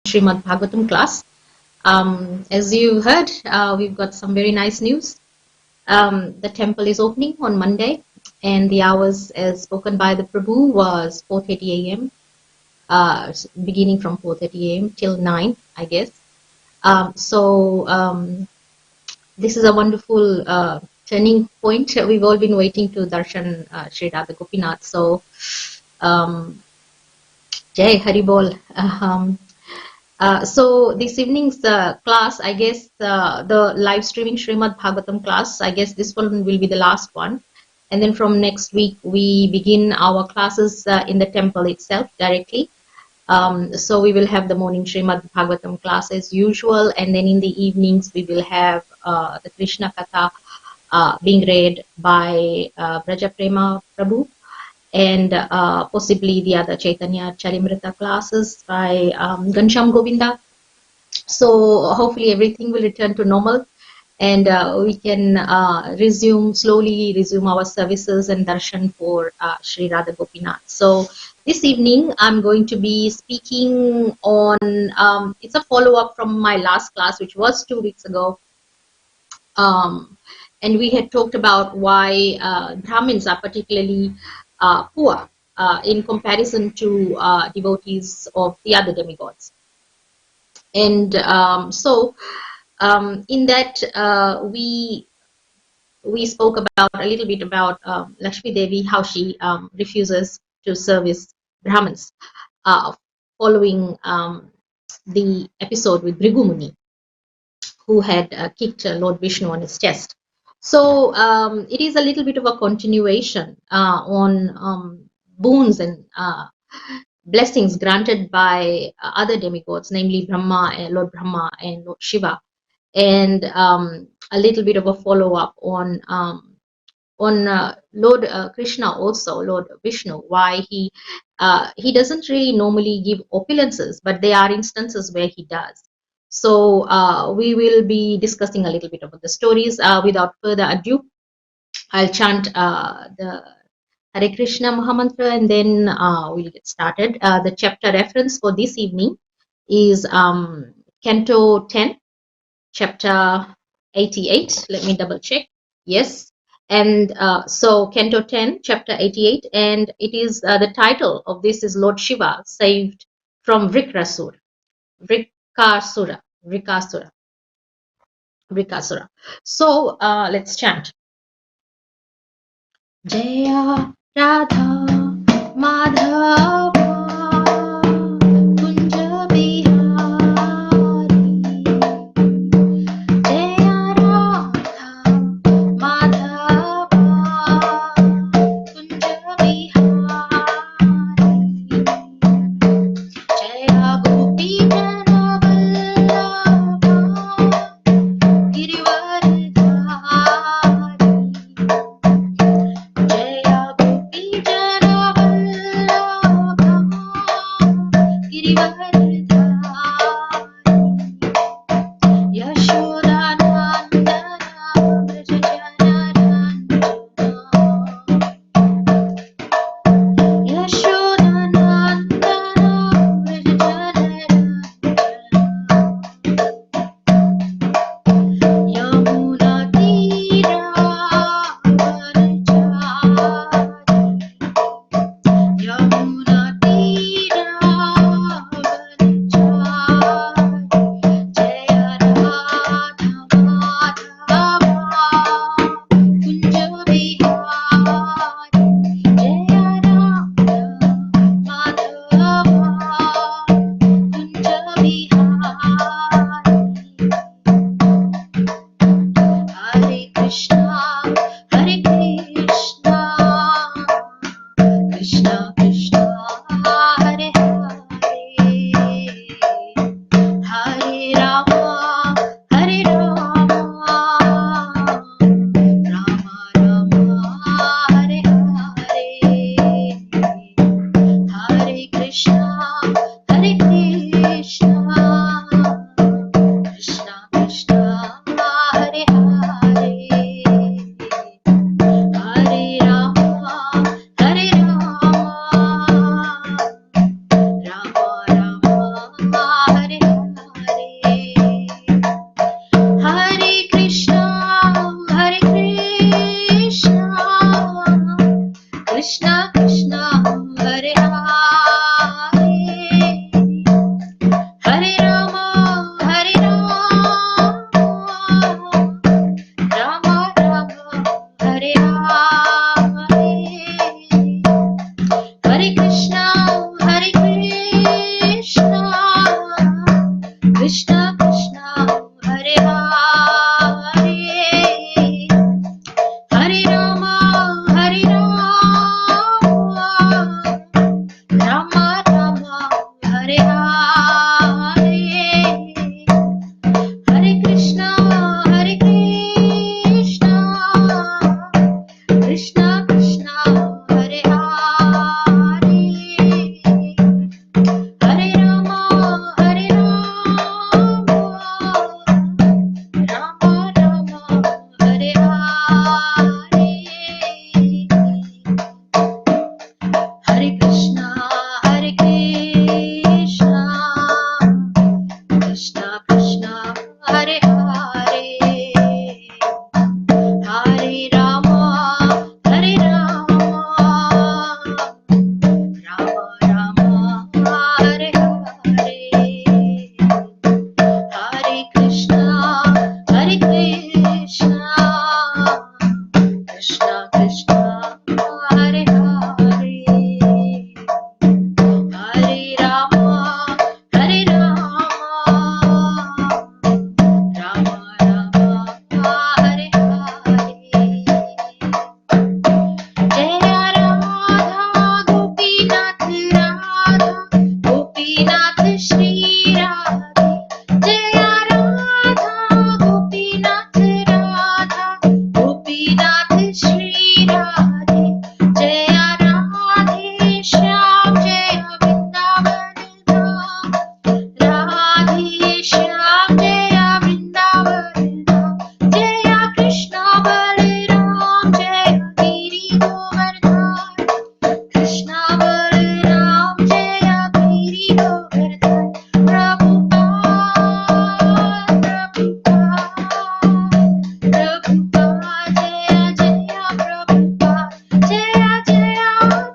Srimad Bhagavatam class. As you heard, we've got some very nice news. The temple is opening on Monday, and the hours as spoken by the Prabhu was 4:30 a.m. Beginning from 4:30 a.m. till 9, I guess. This is a wonderful turning point. We've all been waiting to darshan Sri Radha Gopinath. So, Jai Haribol. So this evening's class, I guess the live streaming Srimad Bhagavatam class, I guess this one will be the last one. And then from next week, we begin our classes in the temple itself directly. So we will have the morning Srimad Bhagavatam class as usual. And then in the evenings, we will have the Krishna Katha being read by Braja Prema Prabhu. And possibly the other Chaitanya Charimrita classes by Ghanshyam Govinda. So hopefully everything will return to normal, and we can slowly resume our services and darshan for Sri Radha Gopinath. So this evening I'm going to be speaking on, it's a follow-up from my last class, which was 2 weeks ago. And we had talked about why Brahmins are particularly poor in comparison to devotees of the other demigods. And in that we spoke about a little bit about Lakshmi Devi, how she refuses to service Brahmins following the episode with Bhrigu Muni, who had kicked Lord Vishnu on his chest. So it is a little bit of a continuation on boons and blessings granted by other demigods, namely Lord Brahma and Lord Shiva, and a little bit of a follow-up on Lord Krishna, also Lord Vishnu, why he doesn't really normally give opulences, but there are instances where he does. So we will be discussing a little bit about the stories. Without further ado, I'll chant the Hare Krishna Mahamantra, and then we'll get started. The chapter reference for this evening is Canto 10, chapter 88. Let me double check. Yes. And so Canto 10, chapter 88, and it is the title of this is Lord Shiva saved from Vrikrasura. So let's chant. Jaya Radha Madhava Kunja Bihari. Jaya Radha Madhava Kunja Bihari. Jaya Gopi Jana Vallabha Girivardhari. Jaya Gopi Jana Vallabha Krishna Krishna Hare Hare Hare Rama Hare Rama Rama Rama Hare Hare Hare Krishna Krishna Krishna Hare Hare Hare Rama Rama Rama Hare Hare Hare Krishna Krishna Krishna Hare Hare Hare Rama Rama Rama Hare Hare Hare Krishna Krishna Krishna Hare Hare Hare Rama Rama Rama Hare Hare Jaya Radha Gopinath Gopinath Shri Radhe Jaya Radha Gopinath Shri Radhe Jaya Radhe Shyam Jaya Vrindavan Dham Radhe Shyam Jaya Vrindavan Dham Jaya Krishna Balaram Jaya Giri Govardhan Krishna Balaram Jaya Giri Govardhan Prabhupada Jaya Jaya Prabhupada Jaya Jaya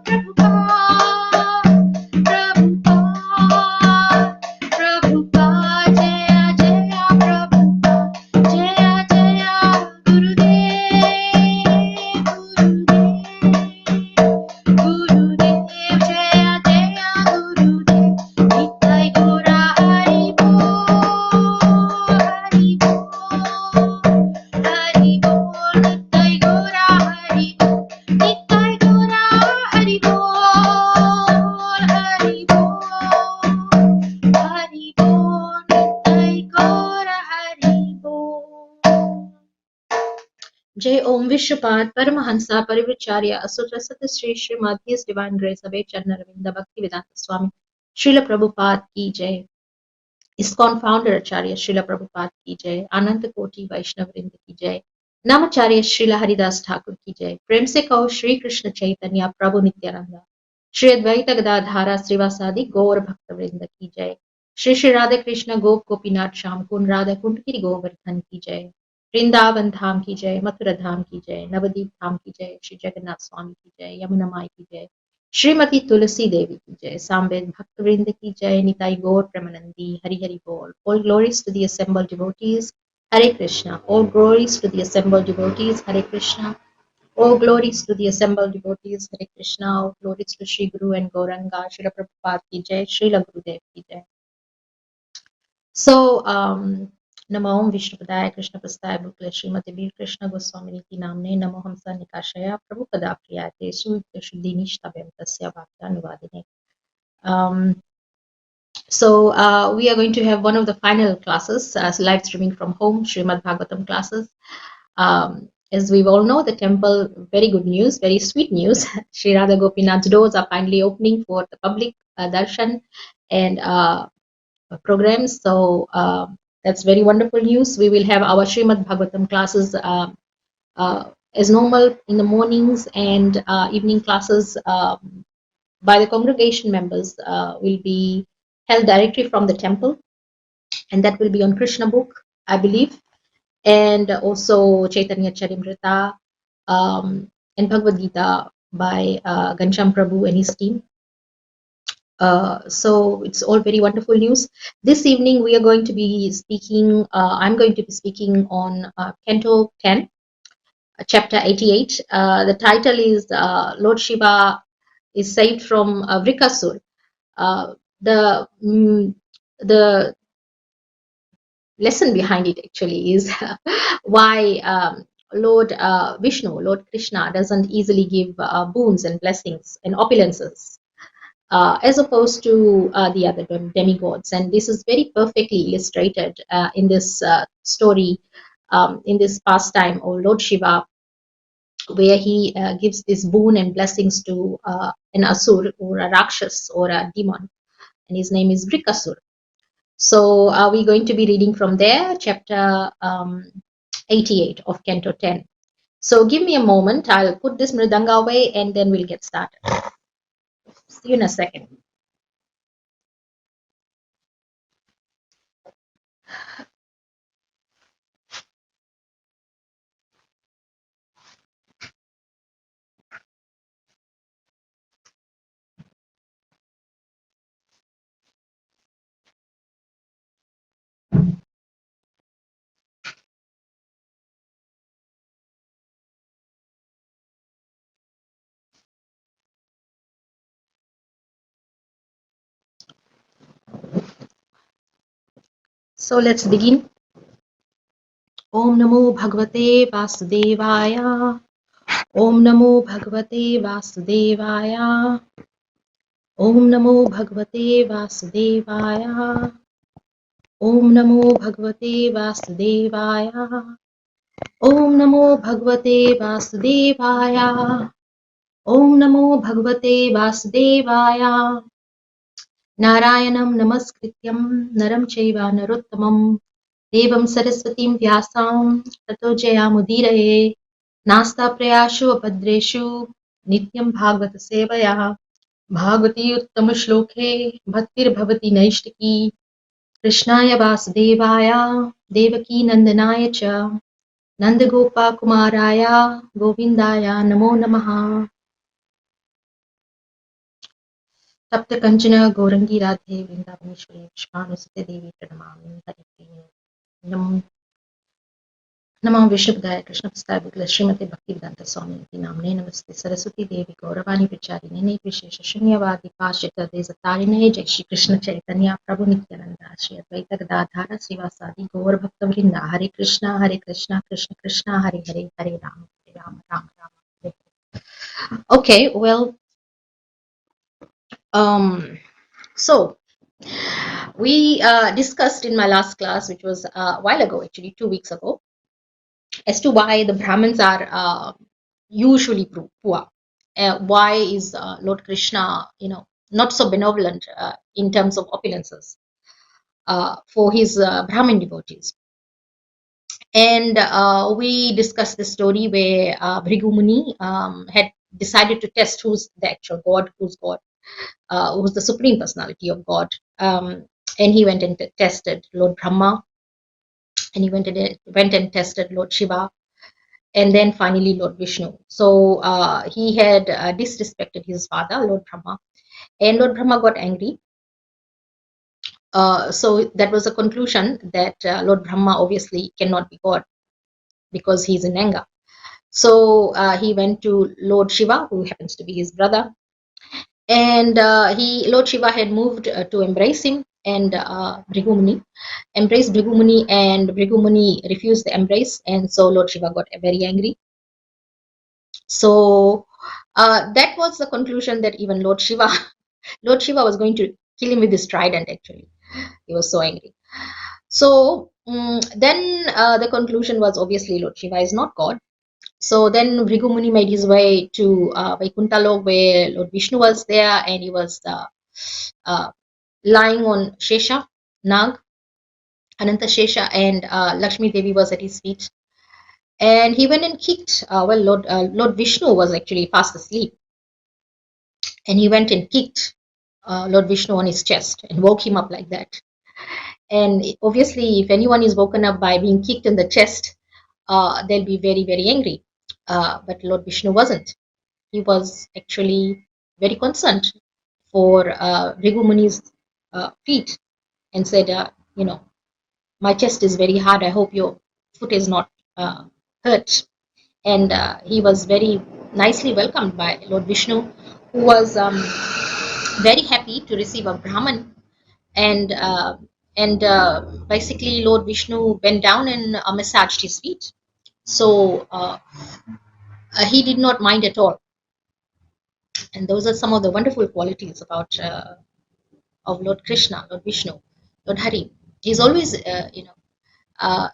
Prabhupada Jaya Jaya Prabhupada Jaya Jaya Gurudev Jaya Jaya Gurudev Nitai Gora Hari Bol Hari Bol Hari Bol Nitai Gora Hari Bol Nitai Gora Hari Bol Hari Bol Hari Bol Nitai Gora Hari Bol Jai Om Vishwapat Paramahansa Parivacharya Asutrasata Sri Srimad His Divine Grace Abhay Charnaravinda Bhaktivedanta Swami Srila Prabhupada Ki Jai ISKCON Founder Acharya Srila Prabhupada Ki Jai Ananta Koti Vaishnav Vrinda Ki Jai Namacharya Srila Haridas Thakur Ki Jai Prem se kaho Shri Krishna Chaitanya Prabhu Nityananda Shri Advaita Gadadhara Srivasadi Gaur Bhakta Vrinda Ki Jai Shri Shri Radha Krishna Gop Gopinath Sham Kun Radha Kund Giri Govardhan Ki Jai Vrindavan धाम की जय मथुरा धाम की जय नवदीप धाम की जय श्री जगन्नाथ स्वामी की जय यमुना माई की जय श्रीमती तुलसी देवी की जय सामवेद भक्त वृंद की जय निताई गौर प्रेमानंदी हरि हरि बोल all glories to the assembled devotees Hare Krishna all glories to the assembled devotees Hare Krishna all glories to the assembled devotees Hare Krishna all glories to Shri Guru and Gauranga Srila Prabhupada ki jay Srila Gurudev ki jay So, Namo Om Vishnupadaya Krishna Prastaya Bhukle Srimati Bir Krishna Goswamini Ki Namne Namo Hamsa Nikashaya Prabhupada Priyate Suyukta Shuddhini Shtavyam Tasya Bhakta Anuvadine. We are going to have one of the final classes as live streaming from home, Srimad Bhagavatam classes. As we all know, the temple, very good news, very sweet news. Sri Radha Gopinath's doors are finally opening for the public darshan and programs. So that's very wonderful news. We will have our Srimad Bhagavatam classes as normal in the mornings and evening classes by the congregation members will be held directly from the temple, and that will be on Krishna book, I believe, and also Chaitanya Charimrita and Bhagavad Gita by Gansham Prabhu and his team. So it's all very wonderful news. This evening we are going to be speaking, I'm going to be speaking on Canto 10, Chapter 88. The title is Lord Shiva is saved from Vrikasur. The lesson behind it actually is why Lord Vishnu, Lord Krishna, doesn't easily give boons and blessings and opulences as opposed to the other demigods. And this is very perfectly illustrated in this story, in this pastime of Lord Shiva, where he gives this boon and blessings to an asur or a rakshas or a demon, and his name is Brikasur. So we're going to be reading from there, chapter 88 of Canto 10. So give me a moment. I'll put this mridanga away and then we'll get started. See you in a second. So let's begin. Om Namo Bhagavate Vasudevaya. Om Namo Bhagavate Vasudevaya. Om Namo Bhagavate Vasudevaya. Om Namo Bhagavate Vasudevaya. Om Namo Bhagavate Vasudevaya. Om Namo Bhagavate Vasudevaya. Narayanam Namaskrityam Naram Chaiva Narottamam Devam Saraswatim Vyasam Tato Jayamudiraye Nasta Prayashu Apadreshu Nityam Bhagavata Sevaya Bhagavati Uttama Shloke Bhaktir Bhavati Naishtaki Krishnaya Vasudevaya Devaki Nandanaya Cha Nandagopa Kumaraya Govindaya Namo Namaha Tapta Kanchana Gaurangi Radhe Vrindavaneshwari Pushpanusate Devi Pranamami Hare Nam Namah Vishnupadaya Krishna Prasthaya Bhutale Srimate Bhaktivedanta Swami Namne Namaste Saraswati Devi Gauravani Vicharine Vishesha Shunyavadi Pashita Desatarine Jai Shri Krishna Chaitanya Prabhu Nityananda Shri Advaita Gadadhara Srivasadi Gaur Bhakta Vrinda Hare Krishna Krishna Krishna Hare Hare Hare Rama Rama Rama Rama. Okay, well, so we discussed in my last class, which was a while ago, actually 2 weeks ago, as to why the Brahmins are usually poor. Why is Lord Krishna, not so benevolent in terms of opulences for his Brahmin devotees? And we discussed the story where Bhrigu Muni had decided to test who's the actual God, who's the Supreme Personality of God. And he went and tested Lord Brahma, and he went and tested Lord Shiva, and then finally Lord Vishnu. So he had disrespected his father, Lord Brahma, and Lord Brahma got angry. So that was a conclusion that Lord Brahma obviously cannot be God because he's in anger. So he went to Lord Shiva, who happens to be his brother, and Lord Shiva had moved to embrace him, and Bhrigu Muni embraced Bhrigu Muni, and Bhrigu Muni refused the embrace, and so Lord Shiva got very angry. So that was the conclusion that even Lord Shiva was going to kill him with his trident. Actually, he was so angry. So then the conclusion was obviously Lord Shiva is not God. So then Bhrigu Muni made his way to Vaikuntha Lok, where Lord Vishnu was there, and he was lying on Shesha, Nag, Ananta Shesha, and Lakshmi Devi was at his feet. And he went and kicked, Lord Vishnu was actually fast asleep. And he went and kicked Lord Vishnu on his chest and woke him up like that. And obviously, if anyone is woken up by being kicked in the chest, they'll be very, very angry. But Lord Vishnu wasn't. He was actually very concerned for Bhrigu Muni's feet and said, my chest is very hard. I hope your foot is not hurt. And he was very nicely welcomed by Lord Vishnu, who was very happy to receive a Brahman. And and basically Lord Vishnu bent down and massaged his feet. So he did not mind at all. And those are some of the wonderful qualities about of Lord Krishna, Lord Vishnu, Lord Hari. He's always, in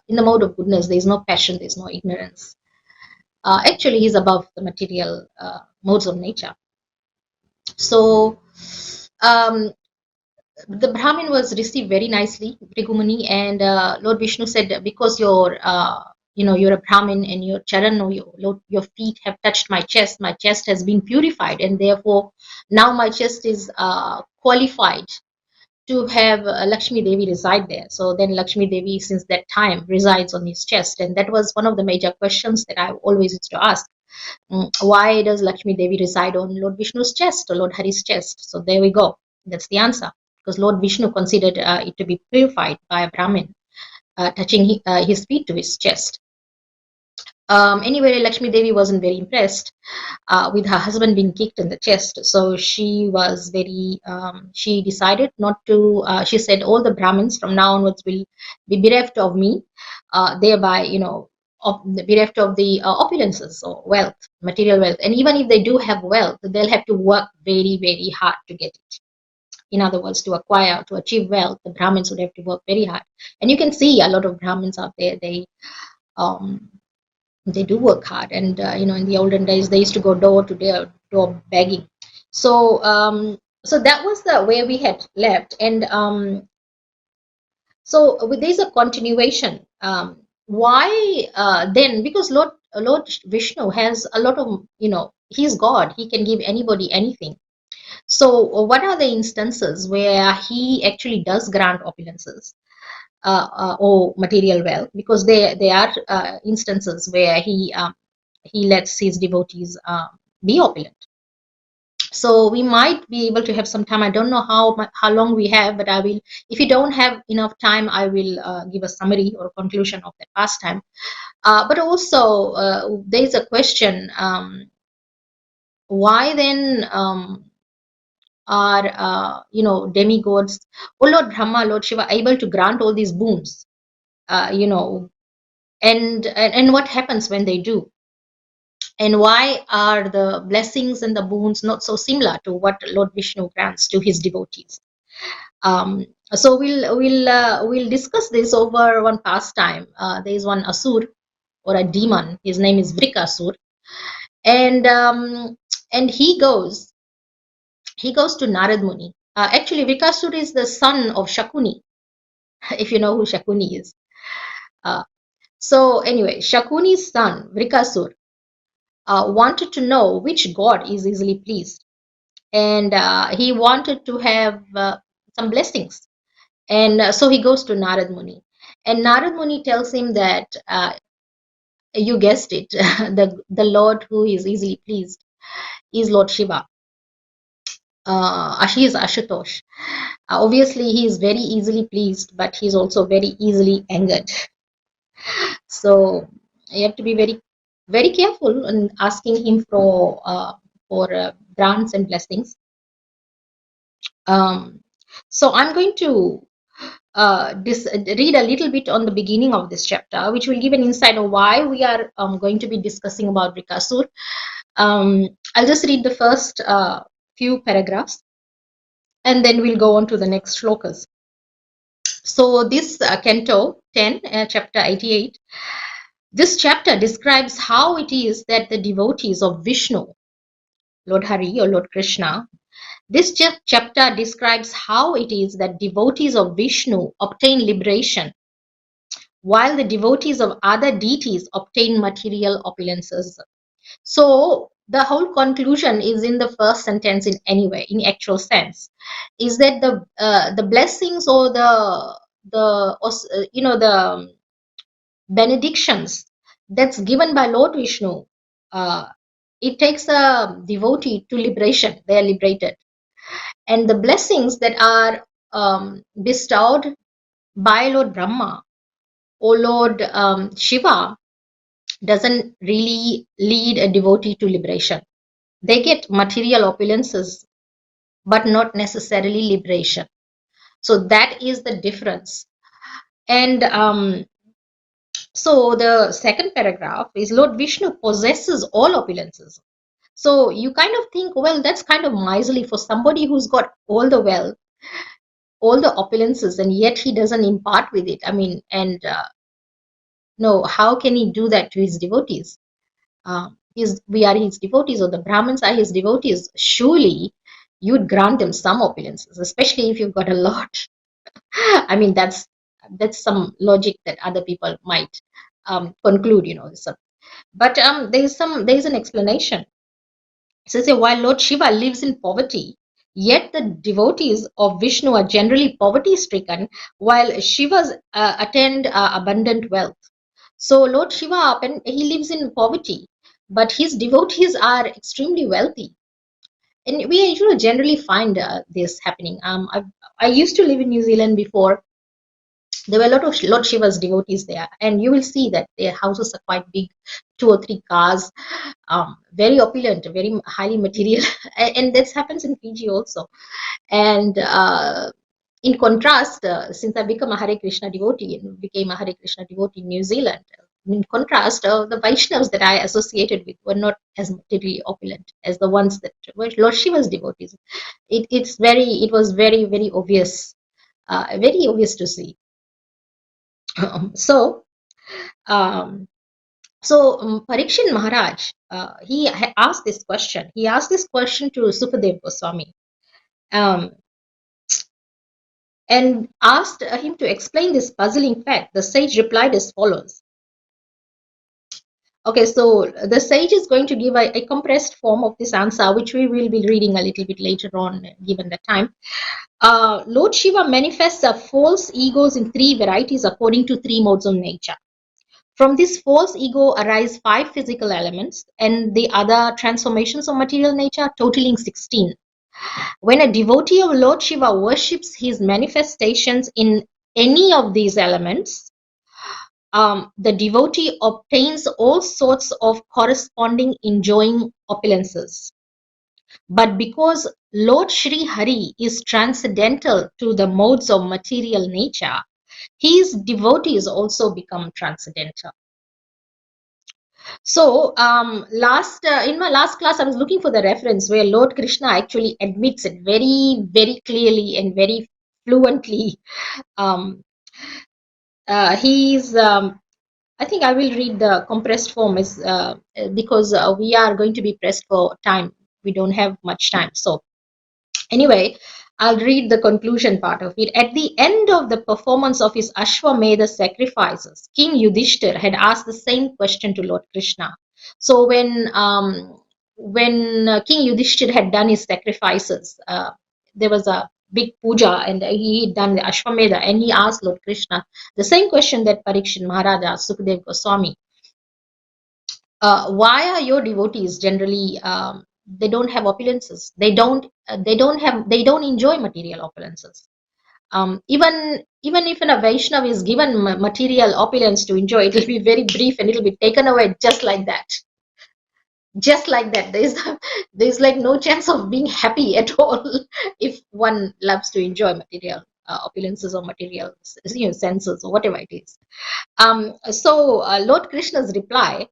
the mode of goodness. There is no passion, there is no ignorance. Actually, he's above the material modes of nature. So, um, the Brahmin was received very nicely, Brigumuni, and Lord Vishnu said, because you're a Brahmin and your charan or your feet have touched my chest has been purified, and therefore now my chest is qualified to have Lakshmi Devi reside there. So then Lakshmi Devi, since that time, resides on his chest, and that was one of the major questions that I always used to ask. Why does Lakshmi Devi reside on Lord Vishnu's chest or Lord Hari's chest? So there we go. That's the answer. Because Lord Vishnu considered it to be purified by a Brahmin, touching his feet to his chest. Anyway, Lakshmi Devi wasn't very impressed with her husband being kicked in the chest. So she was very, she decided not to, she said, all the Brahmins from now onwards will be bereft of me, thereby, bereft of the opulences or wealth, material wealth. And even if they do have wealth, they'll have to work very, very hard to get it. In other words, to acquire, to achieve wealth, the Brahmins would have to work very hard. And you can see a lot of Brahmins out there, um, they do work hard, and in the olden days they used to go door to door begging. So so that was the way we had left, and so there's a continuation. Why then? Because Lord Vishnu has a lot of, he's God, he can give anybody anything. So what are the instances where he actually does grant opulences or material wealth? Because there are instances where he lets his devotees be opulent. So we might be able to have some time. I don't know how long we have, but I will. If you don't have enough time, I will give a summary or conclusion of that pastime. But also, there is a question: why then are demigods, oh Lord Brahma, Lord Shiva, able to grant all these boons? And what happens when they do? And why are the blessings and the boons not so similar to what Lord Vishnu grants to his devotees? So we'll discuss this over one pastime. There is one asur or a demon. His name is Vrikasur, and he goes to Narad Muni. Actually, Vrikasur is the son of Shakuni, if you know who Shakuni is. So anyway, Shakuni's son Vrikasur wanted to know which god is easily pleased, and he wanted to have some blessings, and so he goes to Narad Muni, and Narad Muni tells him that you guessed it, the Lord who is easily pleased is Lord Shiva. He is Ashutosh. Obviously he is very easily pleased, but he is also very easily angered. So you have to be very, very careful in asking him for grants and blessings. So I'm going to read a little bit on the beginning of this chapter, which will give an insight of why we are going to be discussing about Vrikasur. I'll just read the first few paragraphs, and then we'll go on to the next shlokas. So this canto 10, chapter 88, this chapter describes how it is that the devotees of Vishnu, Lord Hari or Lord Krishna, this chapter describes how it is that devotees of Vishnu obtain liberation, while the devotees of other deities obtain material opulences. So the whole conclusion is in the first sentence in actual sense, is that the blessings or the benedictions that's given by Lord Vishnu, it takes a devotee to liberation. They are liberated. And the blessings that are bestowed by Lord Brahma or Lord Shiva doesn't really lead a devotee to liberation. They get material opulences, but not necessarily liberation. So that is the difference. And so the second paragraph is Lord Vishnu possesses all opulences. So you kind of think, well, that's kind of miserly for somebody who's got all the wealth, all the opulences, and yet he doesn't impart with it. I mean, and no, how can he do that to his devotees? We are his devotees, or the Brahmins are his devotees. Surely you'd grant them some opulences, especially if you've got a lot. I mean, that's some logic that other people might conclude, So, but there is an explanation. So say, while Lord Shiva lives in poverty, yet the devotees of Vishnu are generally poverty stricken, while Shiva's attend abundant wealth. So Lord Shiva, he lives in poverty, but his devotees are extremely wealthy. And we generally find this happening. I used to live in New Zealand before. There were a lot of Lord Shiva's devotees there, and you will see that their houses are quite big, 2 or 3 cars, very opulent, very highly material, and this happens in Fiji also. And in contrast, since I became a Hare Krishna devotee and became a Hare Krishna devotee in New Zealand, in contrast, the Vaishnavas that I associated with were not as materially opulent as the ones that were Lord Shiva's devotees. It was very, very obvious, very obvious to see. So, Parikshit Maharaj, he asked this question. He asked this question to Sukadev Goswami, and asked him to explain this puzzling fact. The sage replied as follows. Okay, so the sage is going to give a compressed form of this answer, which we will be reading a little bit later on, given the time. Lord Shiva manifests false egos in 3 varieties according to 3 modes of nature. From this false ego arise 5 physical elements and the other transformations of material nature, totaling 16. When a devotee of Lord Shiva worships his manifestations in any of these elements, the devotee obtains all sorts of corresponding enjoying opulences. But because Lord Sri Hari is transcendental to the modes of material nature, his devotees also become transcendental. So, in my last class, I was looking for the reference where Lord Krishna actually admits it very, very clearly and very fluently. I think I will read the compressed form because we are going to be pressed for time. We don't have much time. So, anyway, I'll read the conclusion part of it. At the end of the performance of his Ashwamedha sacrifices, King Yudhishthir had asked the same question to Lord Krishna. So when King Yudhishthir had done his sacrifices, there was a big puja and he had done the Ashwamedha, and he asked Lord Krishna the same question that Parikshit Maharaj asked Sukadev Goswami. Why are your devotees generally they don't have opulences? They don't enjoy material opulences. Even if a Vaishnava is given material opulence to enjoy, it will be very brief and it will be taken away just like that. Just like that, there's like no chance of being happy at all if one loves to enjoy material opulences or material senses or whatever it is. So Lord Krishna's reply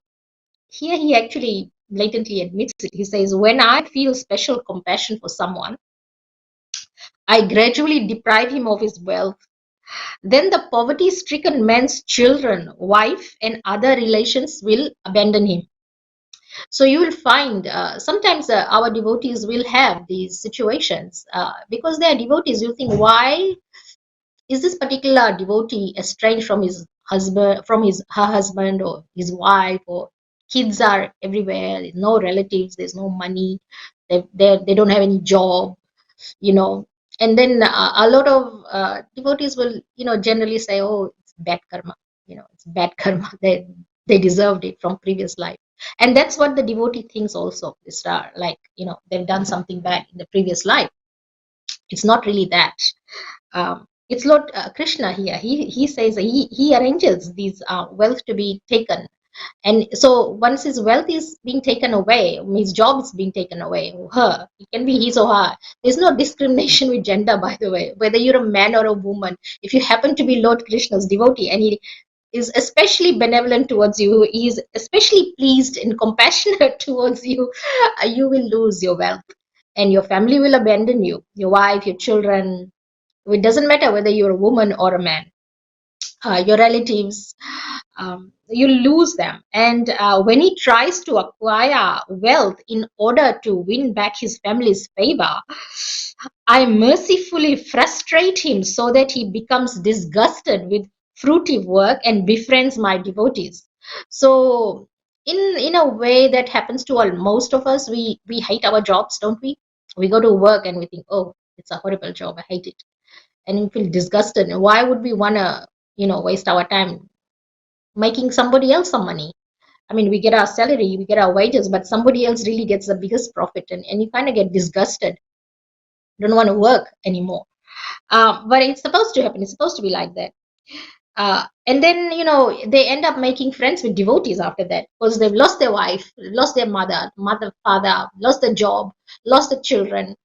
here, he actually blatantly admits it. He says, when I feel special compassion for someone, I gradually deprive him of his wealth. Then the poverty-stricken man's children, wife, and other relations will abandon him. So you will find sometimes our devotees will have these situations because they are devotees. You think, why is this particular devotee estranged from his husband, her husband or his wife, or kids are everywhere, there's no relatives, there's no money, they don't have any job, and then a lot of devotees will generally say, oh, it's bad karma, it's bad karma, they deserved it from previous life. And that's what the devotee thinks also. It's like they've done something bad in the previous life. It's not really that. It's Lord Krishna here. He says he arranges these wealth to be taken And so once his wealth is being taken away, his job is being taken away, or her, it can be his or her. There's no discrimination with gender, by the way, whether you're a man or a woman. If you happen to be Lord Krishna's devotee and he is especially benevolent towards you, he is especially pleased and compassionate towards you, you will lose your wealth and your family will abandon you, your wife, your children. It doesn't matter whether you're a woman or a man, your relatives, you lose them. And when he tries to acquire wealth in order to win back his family's favor, I mercifully frustrate him so that he becomes disgusted with fruitive work and befriends my devotees. So in a way that happens to most of us, we hate our jobs, don't we? We go to work and we think, oh, it's a horrible job, I hate it, and we feel disgusted. And why would we want to waste our time making somebody else some money? I mean, we get our salary, we get our wages, but somebody else really gets the biggest profit, and you kind of get disgusted, don't want to work anymore. But it's supposed to happen, it's supposed to be like that. And then they end up making friends with devotees after that, because they've lost their wife, lost their mother, father, lost their job, lost the children,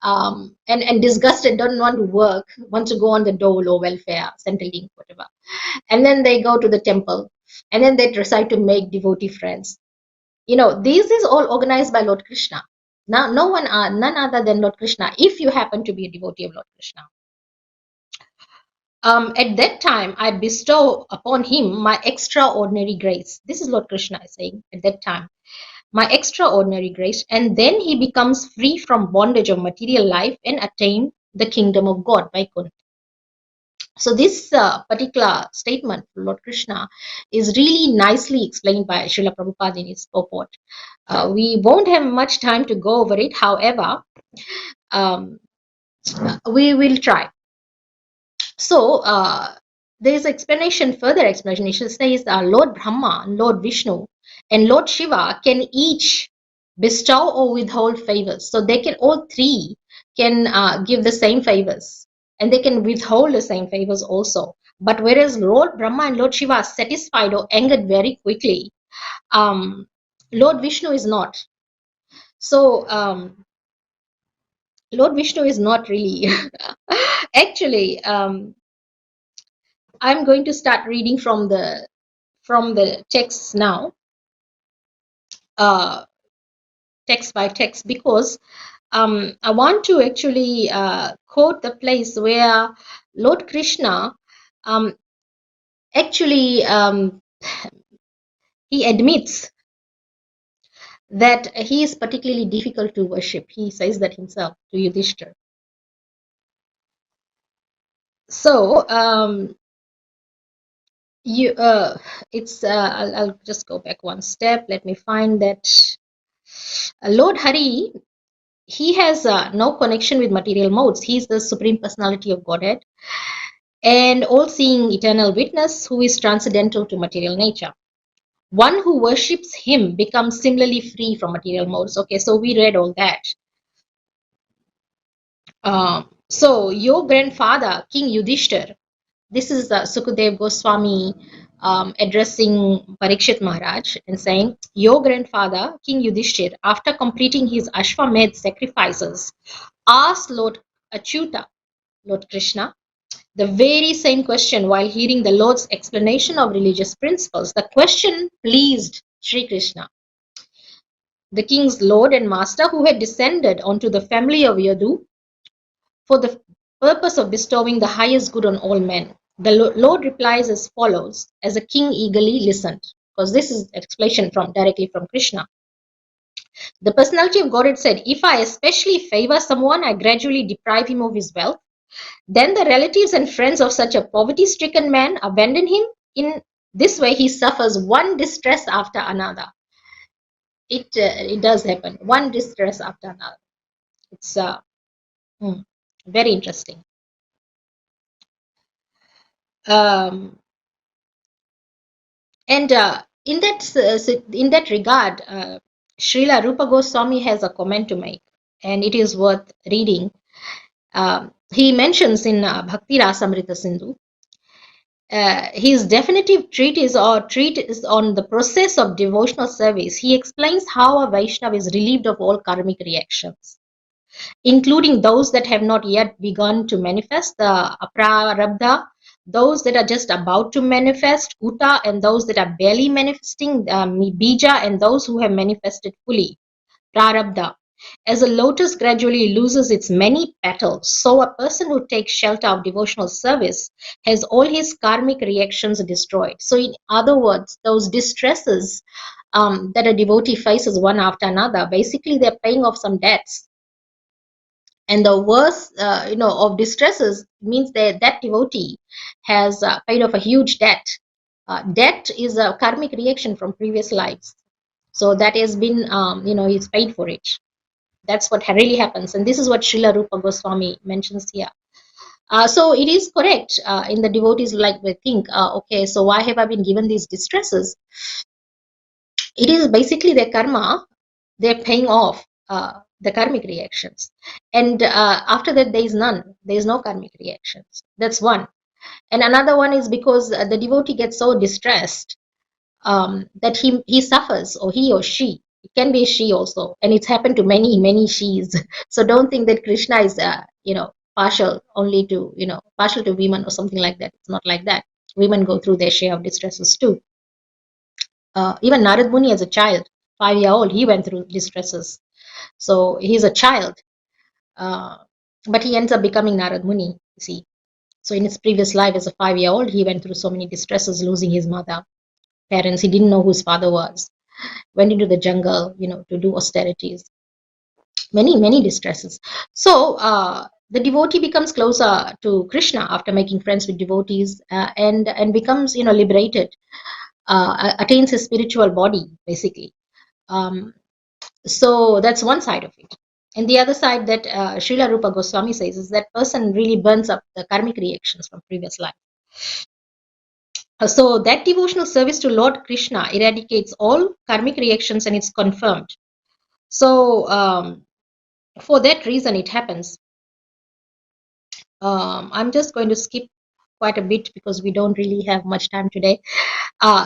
and disgusted, don't want to work, want to go on the dole or welfare, Centrelink, whatever. And then they go to the temple, and then they decide to make devotee friends. This is all organized by Lord Krishna. Now, none other than Lord Krishna, if you happen to be a devotee of Lord Krishna. At that time, I bestow upon him my extraordinary grace. This is Lord Krishna saying at that time, my extraordinary grace, and then he becomes free from bondage of material life and attain the kingdom of God by Vaikuntha. So this particular statement, Lord Krishna, is really nicely explained by Srila Prabhupada in his purport. We won't have much time to go over it. However, we will try. So there is further explanation. It says Lord Brahma, Lord Vishnu, and Lord Shiva can each bestow or withhold favors. So they can, all three can give the same favors, and they can withhold the same favors also. But whereas Lord Brahma and Lord Shiva are satisfied or angered very quickly, Lord Vishnu is not. So Lord Vishnu is not really. Actually, I'm going to start reading from the texts now, text by text, because I want to actually quote the place where Lord Krishna actually he admits that he is particularly difficult to worship. He says that himself to Yudhishthira. So I'll just go back one step. Let me find that Lord Hari, he has no connection with material modes. He is the Supreme Personality of Godhead and all-seeing eternal witness who is transcendental to material nature. One who worships him becomes similarly free from material modes. Okay, so we read all that. So your grandfather, King Yudhishthir, this is Sukadev Goswami addressing Parikshit Maharaj and saying, your grandfather, King Yudhishthir, after completing his Ashwamedh sacrifices, asked Lord Achyuta, Lord Krishna, the very same question while hearing the Lord's explanation of religious principles. The question pleased Sri Krishna, the king's lord and master, who had descended onto the family of Yadu for the purpose of bestowing the highest good on all men. The Lord replies as follows, as the king eagerly listened, because this is explanation directly from Krishna. The personality of Godhead said, if I especially favor someone, I gradually deprive him of his wealth. Then the relatives and friends of such a poverty-stricken man abandon him. In this way, he suffers one distress after another. It does happen, one distress after another. It's very interesting. And in that regard, Srila Rupa Goswami has a comment to make, and it is worth reading. He mentions in Bhakti Rasamrita Sindhu, his definitive treatise on the process of devotional service, he explains how a Vaishnava is relieved of all karmic reactions, including those that have not yet begun to manifest, the aprarabdha, those that are just about to manifest, uta, and those that are barely manifesting, bija, and those who have manifested fully, prarabdha. As a lotus gradually loses its many petals, so a person who takes shelter of devotional service has all his karmic reactions destroyed. So, in other words, those distresses that a devotee faces one after another, basically they're paying off some debts. And the worst, of distresses means that that devotee has paid off a huge debt. Debt is a karmic reaction from previous lives. So that has been, he's paid for it. That's what really happens. And this is what Srila Rupa Goswami mentions here. So it is correct in the devotees, like they think, okay, so why have I been given these distresses? It is basically their karma. They're paying off the karmic reactions. And after that, there is none. There is no karmic reactions. That's one. And another one is because the devotee gets so distressed that he suffers, or he or she. It can be she also, and it's happened to many she's. So don't think that Krishna is partial only to partial to women or something like that. It's not like that. Women go through their share of distresses too. Even Narad Muni as a child, 5-year old, he went through distresses. So he's a child, but he ends up becoming Narad Muni. You see. So in his previous life as a 5-year old, he went through so many distresses, losing his mother, parents. He didn't know who his father was. Went into the jungle, to do austerities. Many distresses. So the devotee becomes closer to Krishna after making friends with devotees, and becomes, liberated, attains his spiritual body, basically. So that's one side of it. And the other side that Srila Rupa Goswami says is that person really burns up the karmic reactions from previous life. So that devotional service to Lord Krishna eradicates all karmic reactions, and it's confirmed. So for that reason it happens. I'm just going to skip quite a bit because we don't really have much time today.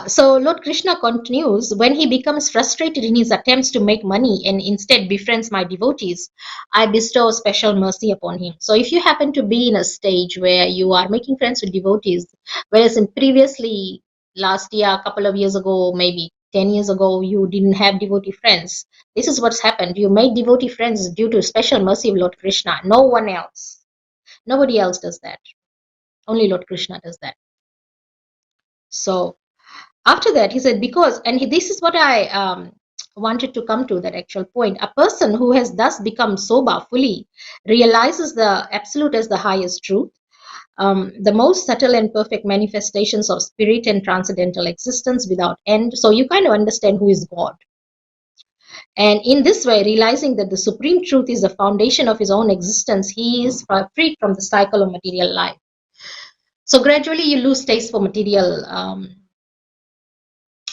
So Lord Krishna continues, when he becomes frustrated in his attempts to make money and instead befriends my devotees, I bestow special mercy upon him. So if you happen to be in a stage where you are making friends with devotees, whereas in previously last year, a couple of years ago, maybe 10 years ago, you didn't have devotee friends, this is what's happened. You made devotee friends due to special mercy of Lord Krishna. No one else. Nobody else does that. Only Lord Krishna does that. So after that, he said, because, and this is what I wanted to come to, that actual point. A person who has thus become sober fully realizes the absolute as the highest truth, the most subtle and perfect manifestations of spirit and transcendental existence without end. So you kind of understand who is God. And in this way, realizing that the supreme truth is the foundation of his own existence, he is freed from the cycle of material life. So gradually you lose taste for material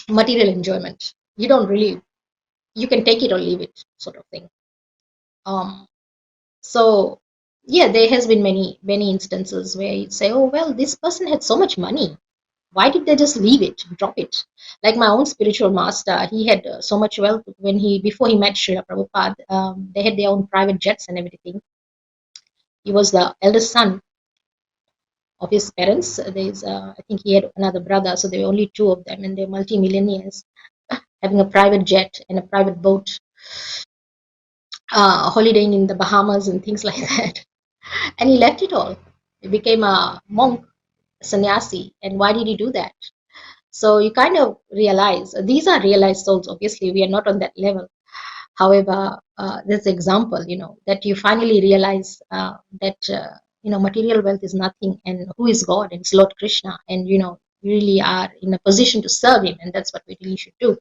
enjoyment. You don't really, you can take it or leave it, sort of thing. So yeah, there has been many instances where you say, oh well, this person had so much money, why did they just leave it, drop it? Like my own spiritual master, he had so much wealth when before he met Srila Prabhupada. They had their own private jets and everything. He was the eldest son of his parents. There's I think he had another brother, so there were only two of them, and they're multi-millionaires, having a private jet and a private boat, holidaying in the Bahamas and things like that. And he left it all. He became a monk, sannyasi. And why did he do that? So you kind of realize, these are realized souls. Obviously, we are not on that level. However, there's an example, that you finally realize that, material wealth is nothing, and who is God? It's Lord Krishna. And, you really are in a position to serve him, and that's what we really should do.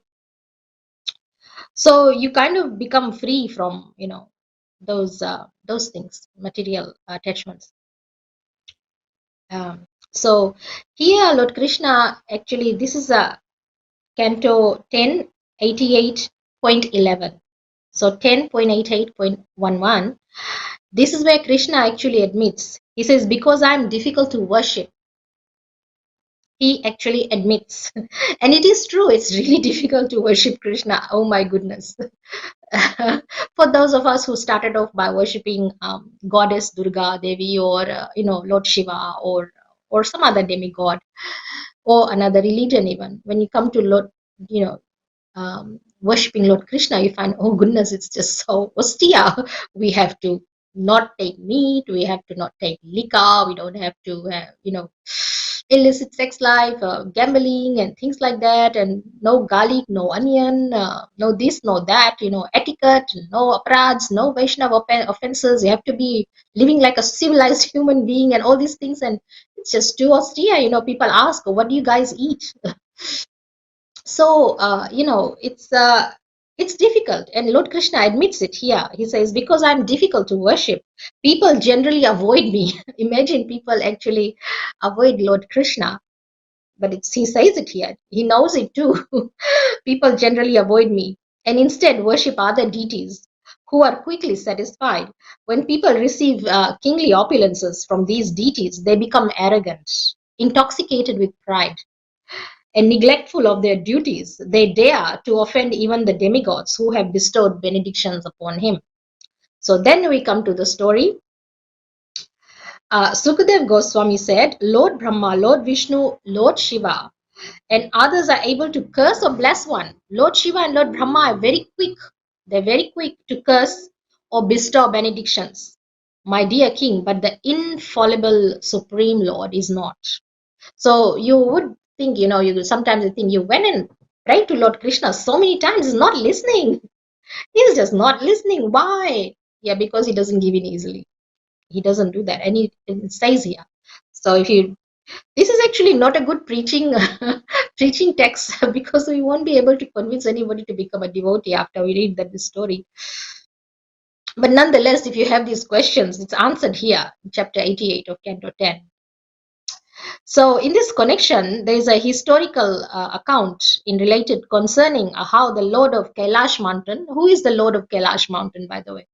So you kind of become free from, those things, material attachments. So here, Lord Krishna, actually, this is a Canto 10, 88.11. So 10.88.11. This is where Krishna actually admits. He says, because I am difficult to worship. he actually admits. And it is true, it's really difficult to worship Krishna. Oh my goodness. For those of us who started off by worshipping goddess Durga Devi, or Lord Shiva, or some other demigod, or another religion, even when you come to Lord, you know worshipping Lord Krishna, you find, oh goodness, it's just so austere. We have to not take meat, we have to not take liquor, we don't have to have, illicit sex life, gambling, and things like that, and no garlic, no onion, no this, no that, etiquette, no aparads, no Vaishnava offenses. You have to be living like a civilized human being, and all these things, and it's just too austere. People ask, what do you guys eat? So it's difficult, and Lord Krishna admits it here. He says, because I'm difficult to worship, people generally avoid me. Imagine, people actually avoid Lord Krishna, but he says it here. He knows it too. People generally avoid me and instead worship other deities who are quickly satisfied. When people receive kingly opulences from these deities, they become arrogant, intoxicated with pride, and neglectful of their duties. They dare to offend even the demigods who have bestowed benedictions upon him. So then we come to the story. Sukadev Goswami said, Lord Brahma, Lord Vishnu, Lord Shiva, and others are able to curse or bless one. Lord Shiva and Lord Brahma are very quick. They're very quick to curse or bestow benedictions, my dear king, but the infallible Supreme Lord is not. So you would think, you sometimes think, you went and prayed to Lord Krishna so many times, he's not listening. He's just not listening. Why? Yeah, because he doesn't give in easily. He doesn't do that. And it says here. So this is actually not a good preaching preaching text, because we won't be able to convince anybody to become a devotee after we read this story. But nonetheless, if you have these questions, it's answered here in chapter 88 of Canto 10. So in this connection, there is a historical account in related concerning how the Lord of Kailash mountain, who is the Lord of Kailash mountain, by the way?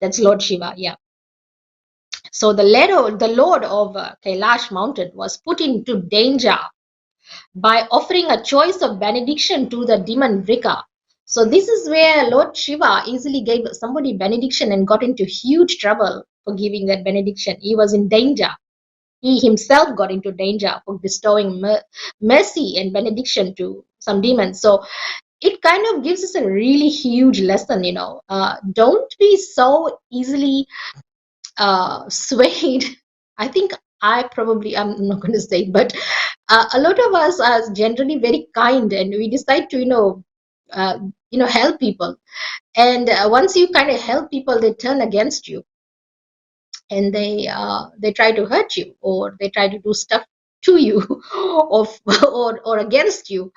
That's Lord Shiva, yeah. So the Lord of Kailash mountain was put into danger by offering a choice of benediction to the demon Vrika. So this is where Lord Shiva easily gave somebody benediction and got into huge trouble for giving that benediction. He was in danger. He himself got into danger for bestowing mercy and benediction to some demons. So it kind of gives us a really huge lesson, don't be so easily swayed. I think I'm not going to say it, but a lot of us are generally very kind, and we decide to, help people. And once you kind of help people, they turn against you, and they try to hurt you, or they try to do stuff to you, or against you,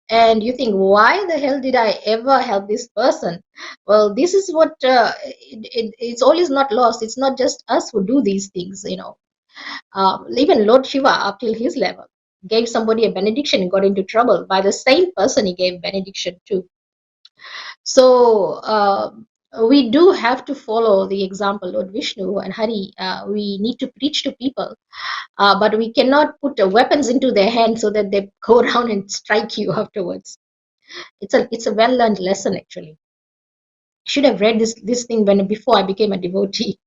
and you think, why the hell did I ever help this person? Well, this is what it's always not lost. It's not just us who do these things, even Lord Shiva, up till his level, gave somebody a benediction and got into trouble by the same person he gave benediction to. So we do have to follow the example Lord Vishnu and Hari. We need to preach to people, but we cannot put weapons into their hands so that they go around and strike you afterwards. It's a well-learned lesson, actually. I should have read this thing before I became a devotee,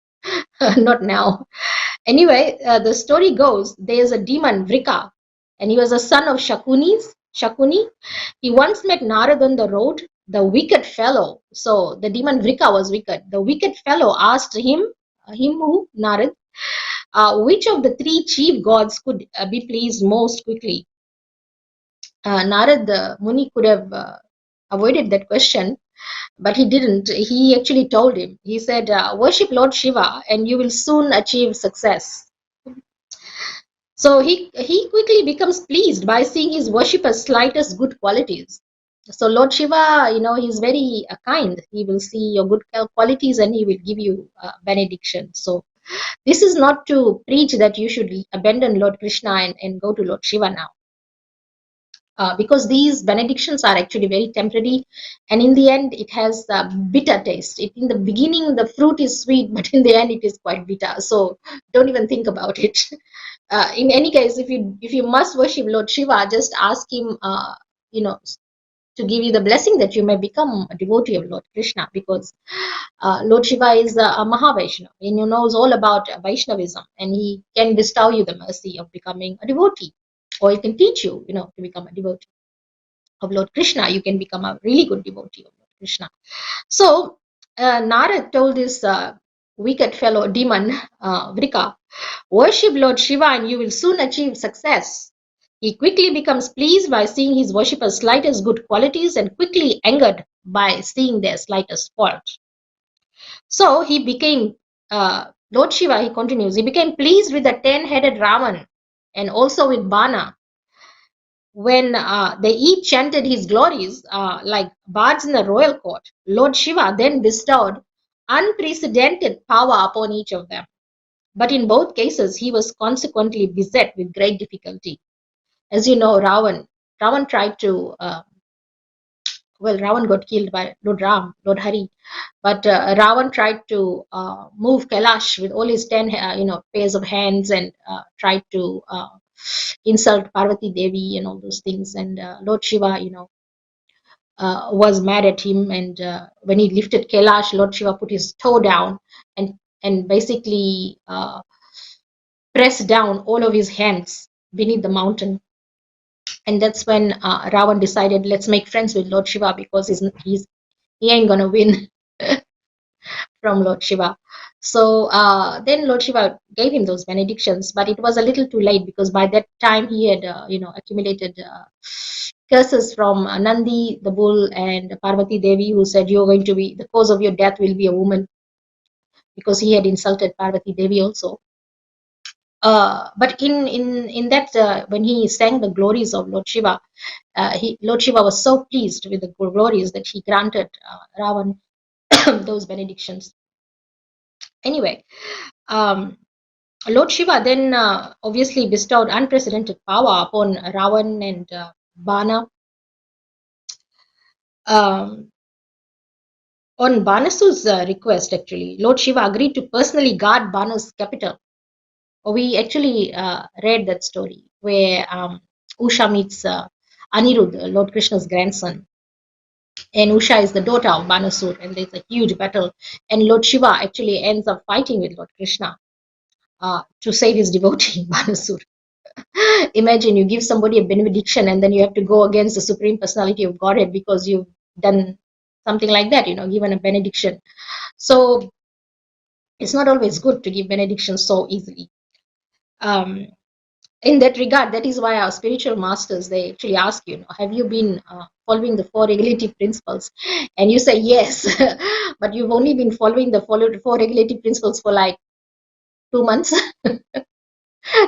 not now. Anyway, the story goes, there's a demon, Vrika, and he was a son of Shakuni. He once met Narad on the road. The wicked fellow, so the demon Vrika was wicked. The wicked fellow asked him who, Narad, which of the three chief gods could be pleased most quickly? Narad Muni could have avoided that question, but he didn't. He actually told him. He said, worship Lord Shiva and you will soon achieve success. So he quickly becomes pleased by seeing his worshipper's slightest good qualities. So Lord Shiva, he's very kind. He will see your good qualities and he will give you benediction. So this is not to preach that you should abandon Lord Krishna and go to Lord Shiva now. because these benedictions are actually very temporary, and in the end it has a bitter taste. In the beginning the fruit is sweet, but in the end it is quite bitter, so don't even think about it. In any case, if you must worship Lord Shiva, just ask him, you know to give you the blessing that you may become a devotee of Lord Krishna, because Lord Shiva is a Mahavaishnava, and he knows all about Vaishnavism, and he can bestow you the mercy of becoming a devotee, or he can teach you, to become a devotee of Lord Krishna. You can become a really good devotee of Lord Krishna. So Narad told this wicked fellow demon, Vrika, worship Lord Shiva and you will soon achieve success. He quickly becomes pleased by seeing his worshippers' slightest good qualities and quickly angered by seeing their slightest fault. So he became, Lord Shiva, he continues, he became pleased with the 10-headed Ravan and also with Bana. When they each chanted his glories like bards in the royal court, Lord Shiva then bestowed unprecedented power upon each of them. But in both cases, he was consequently beset with great difficulty. As you know, Ravan tried to, Ravan got killed by Lord Ram, Lord Hari, but Ravan tried to move Kailash with all his 10, pairs of hands, and tried to insult Parvati Devi and all those things. And Lord Shiva, was mad at him. And when he lifted Kailash, Lord Shiva put his toe down and basically pressed down all of his hands beneath the mountain. And that's when Ravan decided, let's make friends with Lord Shiva, because he ain't gonna win from Lord Shiva. So then Lord Shiva gave him those benedictions, but it was a little too late, because by that time he had, accumulated curses from Nandi, the bull, and Parvati Devi, who said, you're going to be, the cause of your death will be a woman, because he had insulted Parvati Devi also. But in that, when he sang the glories of Lord Shiva, Lord Shiva was so pleased with the glories that he granted Ravan those benedictions. Anyway, Lord Shiva then obviously bestowed unprecedented power upon Ravan and Bana. On Banasu's request, actually, Lord Shiva agreed to personally guard Bana's capital. We actually read that story where Usha meets Anirudh, Lord Krishna's grandson. And Usha is the daughter of Banasur, and there's a huge battle. And Lord Shiva actually ends up fighting with Lord Krishna to save his devotee, Banasur. Imagine you give somebody a benediction and then you have to go against the Supreme Personality of Godhead because you've done something like that, given a benediction. So it's not always good to give benedictions so easily. In that regard, that is why our spiritual masters, they actually ask you, have you been following the 4 regulative principles? And you say yes, but you've only been following the 4 regulative principles for like 2 months.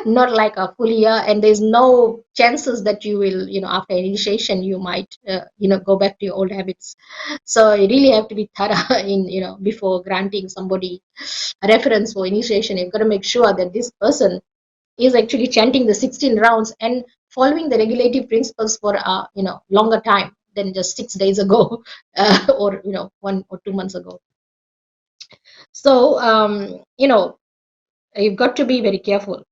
Not like a full year, and there's no chances that you will, after initiation, you might, go back to your old habits. So you really have to be thorough in, before granting somebody a reference for initiation. You've got to make sure that this person is actually chanting the 16 rounds and following the regulative principles for a, longer time than just 6 days ago, or 1 or 2 months ago. So you've got to be very careful.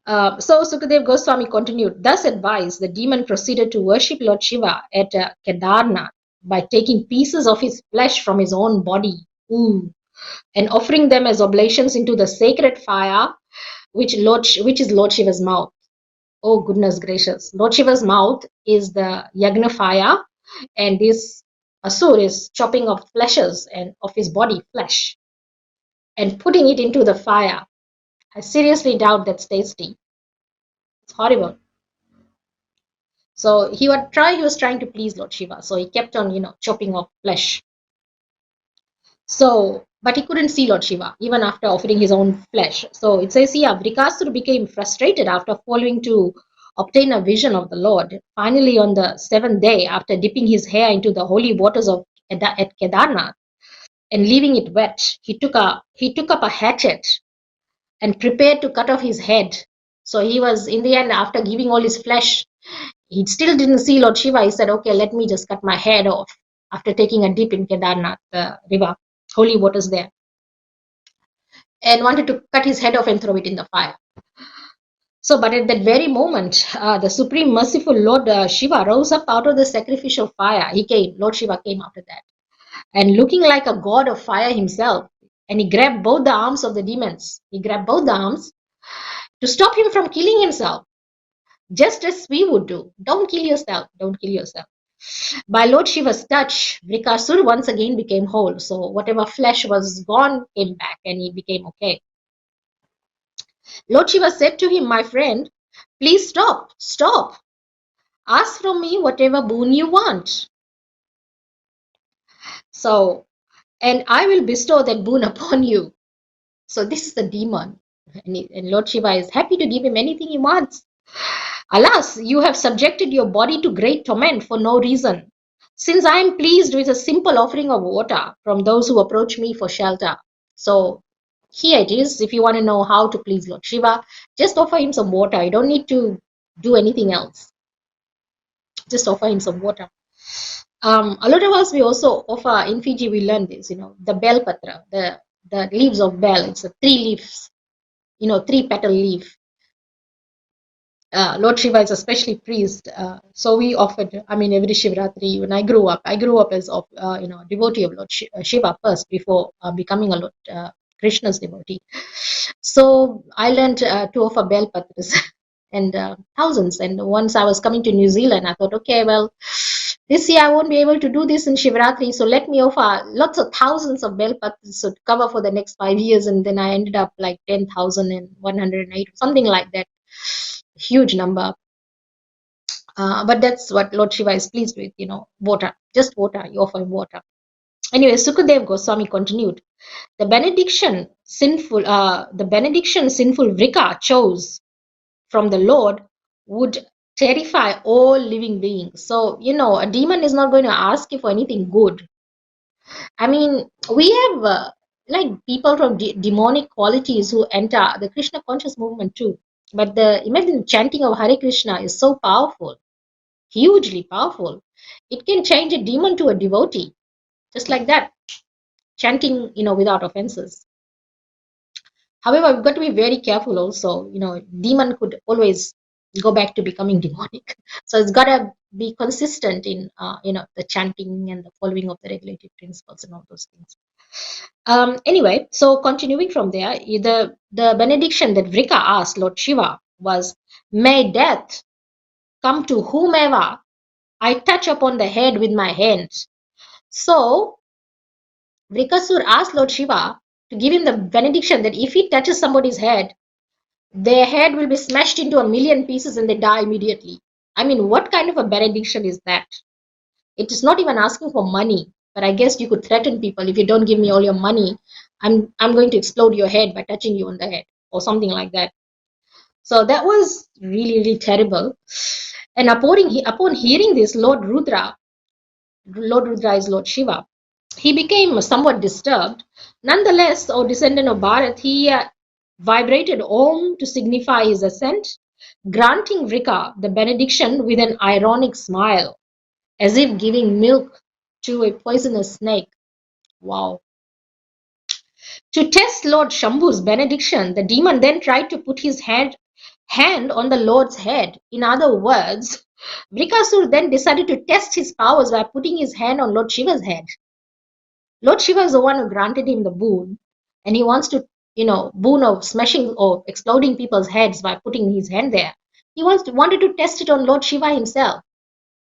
So Sukadev Goswami continued, thus advised, the demon proceeded to worship Lord Shiva at Kedarnath by taking pieces of his flesh from his own body, and offering them as oblations into the sacred fire, which is Lord Shiva's mouth. Oh goodness gracious! Lord Shiva's mouth is the Yagna fire, and this Asur is chopping off fleshes and of his body flesh and putting it into the fire. I seriously doubt that's tasty. It's horrible. So he was trying to please Lord Shiva. So he kept on, chopping off flesh. So, but he couldn't see Lord Shiva, even after offering his own flesh. So it says here, Vrikasura became frustrated after following to obtain a vision of the Lord. Finally, on the 7th day, after dipping his hair into the holy waters at Kedarnath and leaving it wet, he took up a hatchet and prepared to cut off his head. So he was, in the end, after giving all his flesh, he still didn't see Lord Shiva. He said, okay, let me just cut my head off after taking a dip in Kedarnath river, holy waters there, and wanted to cut his head off and throw it in the fire. So, but at that very moment, the supreme merciful Lord Shiva rose up out of the sacrificial fire. Lord Shiva came after that, and looking like a god of fire himself, and he grabbed both the arms of the demons. He grabbed both the arms to stop him from killing himself, just as we would do. Don't kill yourself. Don't kill yourself. By Lord Shiva's touch, Vrikasur once again became whole. So whatever flesh was gone came back and he became okay. Lord Shiva said to him, my friend, please stop, stop. Ask from me whatever boon you want. So, and I will bestow that boon upon you. So this is the demon. And Lord Shiva is happy to give him anything he wants. Alas, you have subjected your body to great torment for no reason, since I am pleased with a simple offering of water from those who approach me for shelter. So here it is. If you want to know how to please Lord Shiva, just offer him some water. You don't need to do anything else. Just offer him some water. A lot of us, we also offer, in Fiji we learn this, the bell patra, the leaves of bell. It's a 3 leaves, 3 petal leaf. Lord Shiva is especially pleased. So we offered, every Shivratri. When I grew up as devotee of Lord Shiva first before becoming a Lord Krishna's devotee. So I learned to offer bell patras and thousands. And once I was coming to New Zealand, I thought, okay, well, this year I won't be able to do this in Shivratri, so let me offer lots of thousands of bell patras to cover for the next 5 years. And then I ended up like 10,108, something like that. Huge number. But that's what Lord Shiva is pleased with, water, just water. You offer him water. Anyway, Sukadev Goswami continued. The benediction sinful Vrika chose from the Lord would terrify all living beings. So, a demon is not going to ask you for anything good. We have like people from demonic qualities who enter the Krishna conscious movement too. But imagine chanting of Hare Krishna is so powerful, hugely powerful. It can change a demon to a devotee, just like that. Chanting, without offenses. However, we've got to be very careful also. Demon could always go back to becoming demonic. So it's got to be consistent in, the chanting and the following of the regulated principles and all those things. Anyway, so continuing from there, the benediction that Vrika asked Lord Shiva was, may death come to whomever I touch upon the head with my hands. So Vrikasur asked Lord Shiva to give him the benediction that if he touches somebody's head, their head will be smashed into a million pieces and they die immediately. What kind of a benediction is that? It is not even asking for money, but I guess you could threaten people. If you don't give me all your money, I'm going to explode your head by touching you on the head or something like that. So that was really, really terrible. And upon hearing this, Lord Rudra is Lord Shiva, he became somewhat disturbed. Nonetheless, O descendant of Bharat, he vibrated Om to signify his assent, granting Vrika the benediction with an ironic smile, as if giving milk to a poisonous snake. Wow. To test Lord Shambhu's benediction, the demon then tried to put his hand on the Lord's head. In other words, Vrikasur then decided to test his powers by putting his hand on Lord Shiva's head. Lord Shiva is the one who granted him the boon, and he wants to, boon of smashing or exploding people's heads by putting his hand there. He wanted to test it on Lord Shiva himself.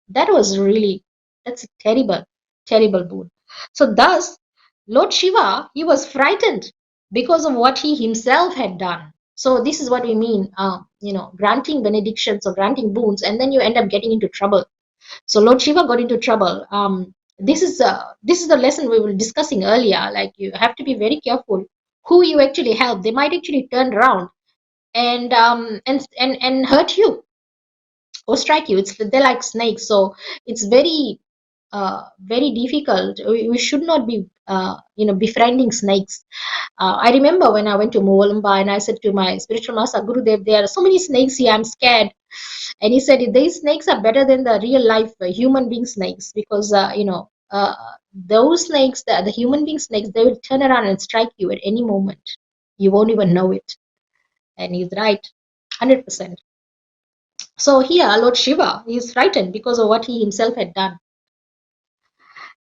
That's a terrible, terrible boon. So thus, Lord Shiva, he was frightened because of what he himself had done. So this is what we mean, granting benedictions or granting boons, and then you end up getting into trouble. So Lord Shiva got into trouble. This is the lesson we were discussing earlier. Like, you have to be very careful who you actually help. They might actually turn around and hurt you or strike you. They're like snakes, so it's very very difficult. We should not be befriending snakes. I remember when I went to Movalamba and I said to my spiritual master, Gurudev, there are so many snakes here, I'm scared. And he said these snakes are better than the real life human being snakes, because those snakes, the human being snakes, they will turn around and strike you at any moment. You won't even know it. And he's right, 100%. So here, Lord Shiva is frightened because of what he himself had done.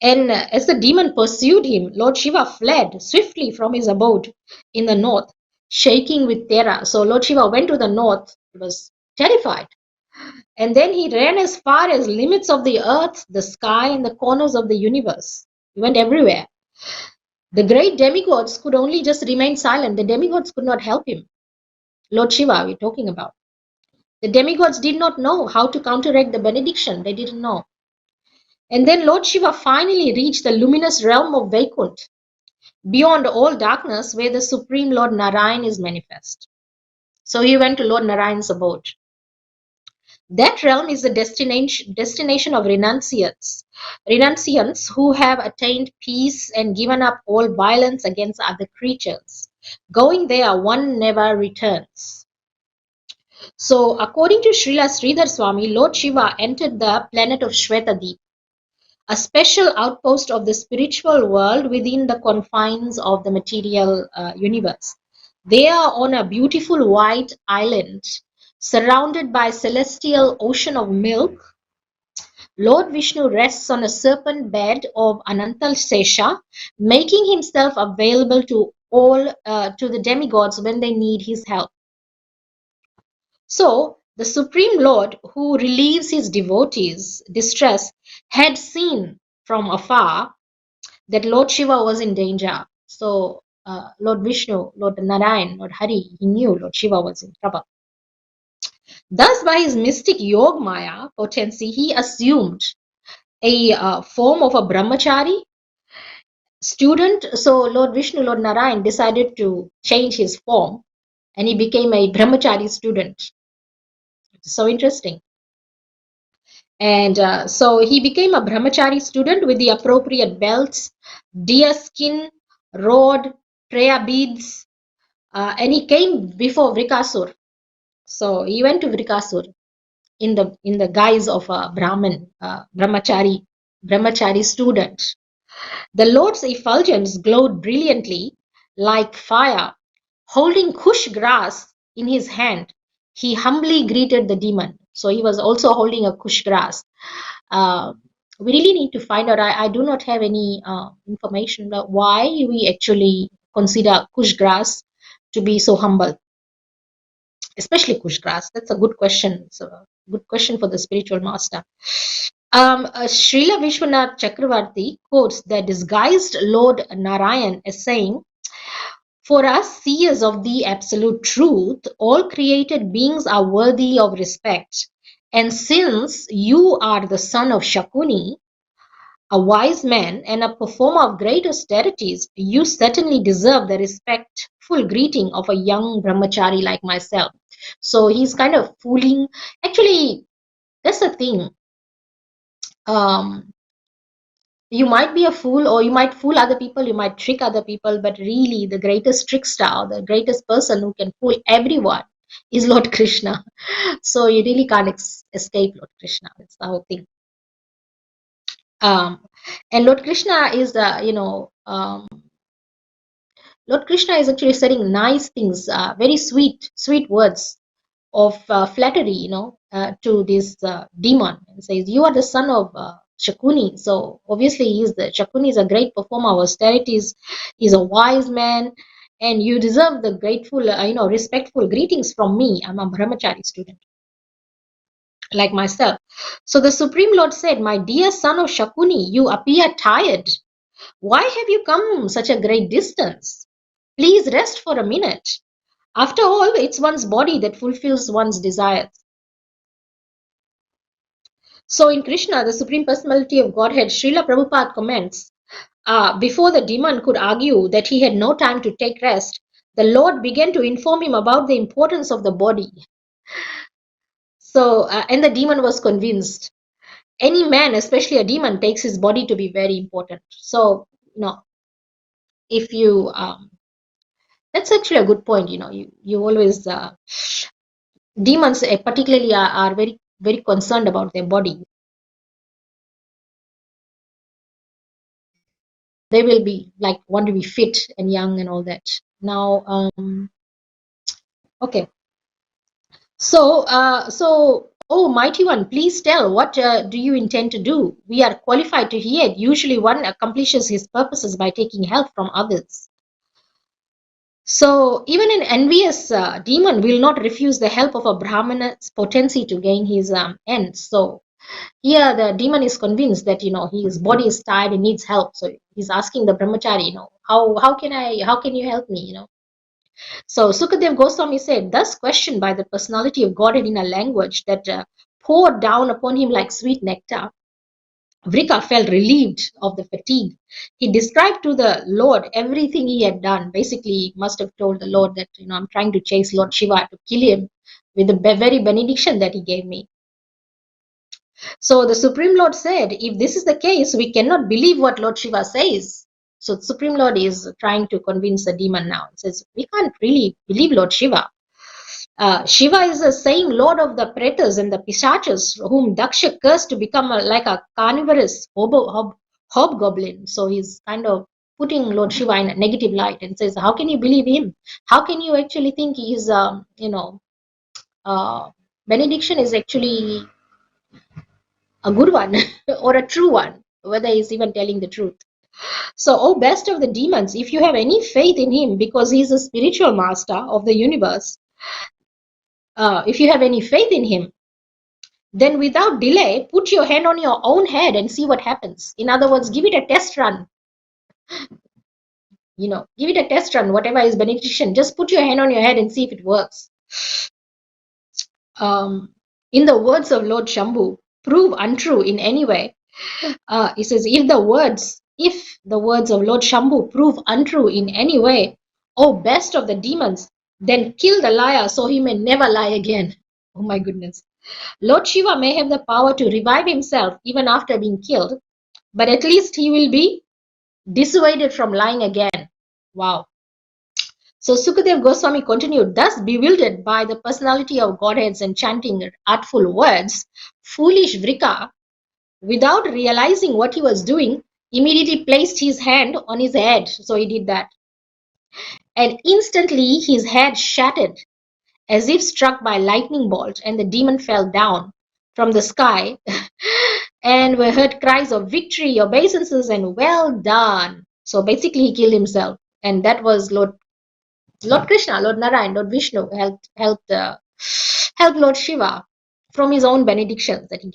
And as the demon pursued him, Lord Shiva fled swiftly from his abode in the north, shaking with terror. So Lord Shiva went to the north. He was terrified. And then he ran as far as limits of the earth, the sky, and the corners of the universe. He went everywhere. The great demigods could only just remain silent. The demigods could not help him. Lord Shiva, we're talking about. The demigods did not know how to counteract the benediction. They didn't know. And then Lord Shiva finally reached the luminous realm of Vaikunt, beyond all darkness, where the Supreme Lord Narayan is manifest. So he went to Lord Narayan's abode. That realm is the destination of renunciants who have attained peace and given up all violence against other creatures. Going there, one never returns. So, according to Srila Sridhar Swami, Lord Shiva entered the planet of Shwetadeep, a special outpost of the spiritual world within the confines of the material universe. They are on a beautiful white island surrounded by celestial ocean of milk. Lord Vishnu rests on a serpent bed of Anantal Sesha, making himself available to all to the demigods when they need his help. So the Supreme Lord, who relieves his devotees' distress, had seen from afar that Lord Shiva was in danger. So Lord Vishnu, Lord Narayan, Lord Hari, he knew Lord Shiva was in trouble. Thus, by his mystic Yog Maya potency, he assumed a form of a brahmachari student. So Lord Vishnu, Lord Narayan decided to change his form, and he became a brahmachari student. So interesting. And so he became a brahmachari student with the appropriate belts, deer skin, rod, prayer beads, and he came before Vrikasur. So he went to Vrikasur in the guise of a Brahmin, brahmachari student. The Lord's effulgence glowed brilliantly like fire. Holding kush grass in his hand, he humbly greeted the demon. So he was also holding a kush grass. Uh, we really need to find out. I do not have any information about why we actually consider kush grass to be so humble, especially kush grass. That's a good question. It's a good question for the spiritual master. Srila Vishwanath Chakravarti quotes the disguised Lord Narayan as saying, "For us seers of the absolute truth, all created beings are worthy of respect. And since you are the son of Shakuni, a wise man and a performer of great austerities, you certainly deserve the respectful greeting of a young brahmachari like myself." So he's kind of fooling. Actually, that's the thing. Um, you might be a fool, or you might fool other people, you might trick other people, but really the greatest trickster, the greatest person who can fool everyone is Lord Krishna. So you really can't escape Lord Krishna. That's the whole thing. And Lord Krishna is Lord Krishna is actually saying nice things, very sweet words of flattery, to this demon, and says, "You are the son of Shakuni." So obviously, Shakuni is a great performer of austerities. He's a wise man, and you deserve the grateful, respectful greetings from me. I'm a brahmachari student like myself. So the Supreme Lord said, "My dear son of Shakuni, you appear tired. Why have you come such a great distance? Please rest for a minute. After all, it's one's body that fulfills one's desires." So in Krishna, the Supreme Personality of Godhead, Srila Prabhupada comments, before the demon could argue that he had no time to take rest, the Lord began to inform him about the importance of the body. So, and the demon was convinced. Any man, especially a demon, takes his body to be very important. So, if you, that's actually a good point. You always demons particularly are very, very concerned about their body. They will be like want to be fit and young and all that. Now, okay. So, oh, mighty one, please tell, what do you intend to do? We are qualified to hear it. Usually one accomplishes his purposes by taking help from others. So even an envious demon will not refuse the help of a Brahmana's potency to gain his ends. So here the demon is convinced that, his body is tired and needs help. So he's asking the brahmachari, how can you help me, So Sukadev Goswami said, thus questioned by the personality of Godhead in a language that poured down upon him like sweet nectar, Vrika felt relieved of the fatigue. He described to the Lord everything he had done. Basically, he must have told the Lord that, I'm trying to chase Lord Shiva to kill him with the very benediction that he gave me. So the Supreme Lord said, if this is the case, we cannot believe what Lord Shiva says. So the Supreme Lord is trying to convince the demon now. He says, we can't really believe Lord Shiva. Shiva is the same lord of the pretas and the pisachas whom Daksha cursed to become like a carnivorous hobgoblin. So he's kind of putting Lord Shiva in a negative light and says, how can you believe him? How can you actually think his, benediction is actually a good one or a true one, whether he's even telling the truth. So, oh, best of the demons, if you have any faith in him because he's a spiritual master of the universe, if you have any faith in him, then without delay, put your hand on your own head and see what happens. In other words, give it a test run. Give it a test run, whatever is benediction. Just put your hand on your head and see if it works. In the words of Lord Shambhu, prove untrue in any way. He says, if the words of Lord Shambhu prove untrue in any way, oh, best of the demons, then kill the liar so he may never lie again. Oh my goodness. Lord Shiva may have the power to revive himself even after being killed, but at least he will be dissuaded from lying again. Wow. So Sukadev Goswami continued, thus bewildered by the personality of Godheads and chanting artful words, foolish Vrika, without realizing what he was doing, immediately placed his hand on his head. So he did that. And instantly his head shattered as if struck by a lightning bolt, and the demon fell down from the sky and were heard cries of victory, obeisances, and well done. So basically he killed himself. And that was Lord Krishna, Lord Narayan, Lord Vishnu helped Lord Shiva from his own benedictions that he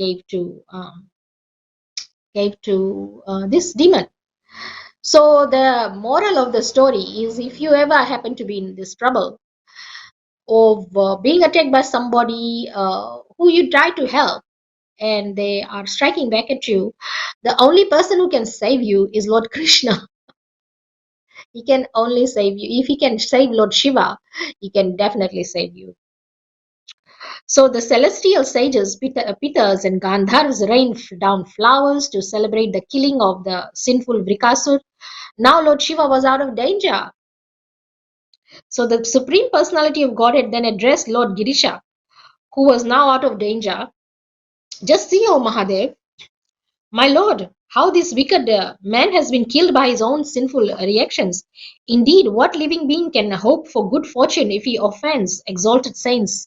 gave to this demon. So the moral of the story is, if you ever happen to be in this trouble of being attacked by somebody who you try to help and they are striking back at you, the only person who can save you is Lord Krishna. He can only save you. If he can save Lord Shiva, he can definitely save you. So the celestial sages, Pitas and Gandharvas, rained down flowers to celebrate the killing of the sinful Vrikasur. Now Lord Shiva was out of danger. So the Supreme Personality of Godhead then addressed Lord Girisha, who was now out of danger. Just see, O Mahadev, my lord, how this wicked man has been killed by his own sinful reactions. Indeed, what living being can hope for good fortune if he offends exalted saints?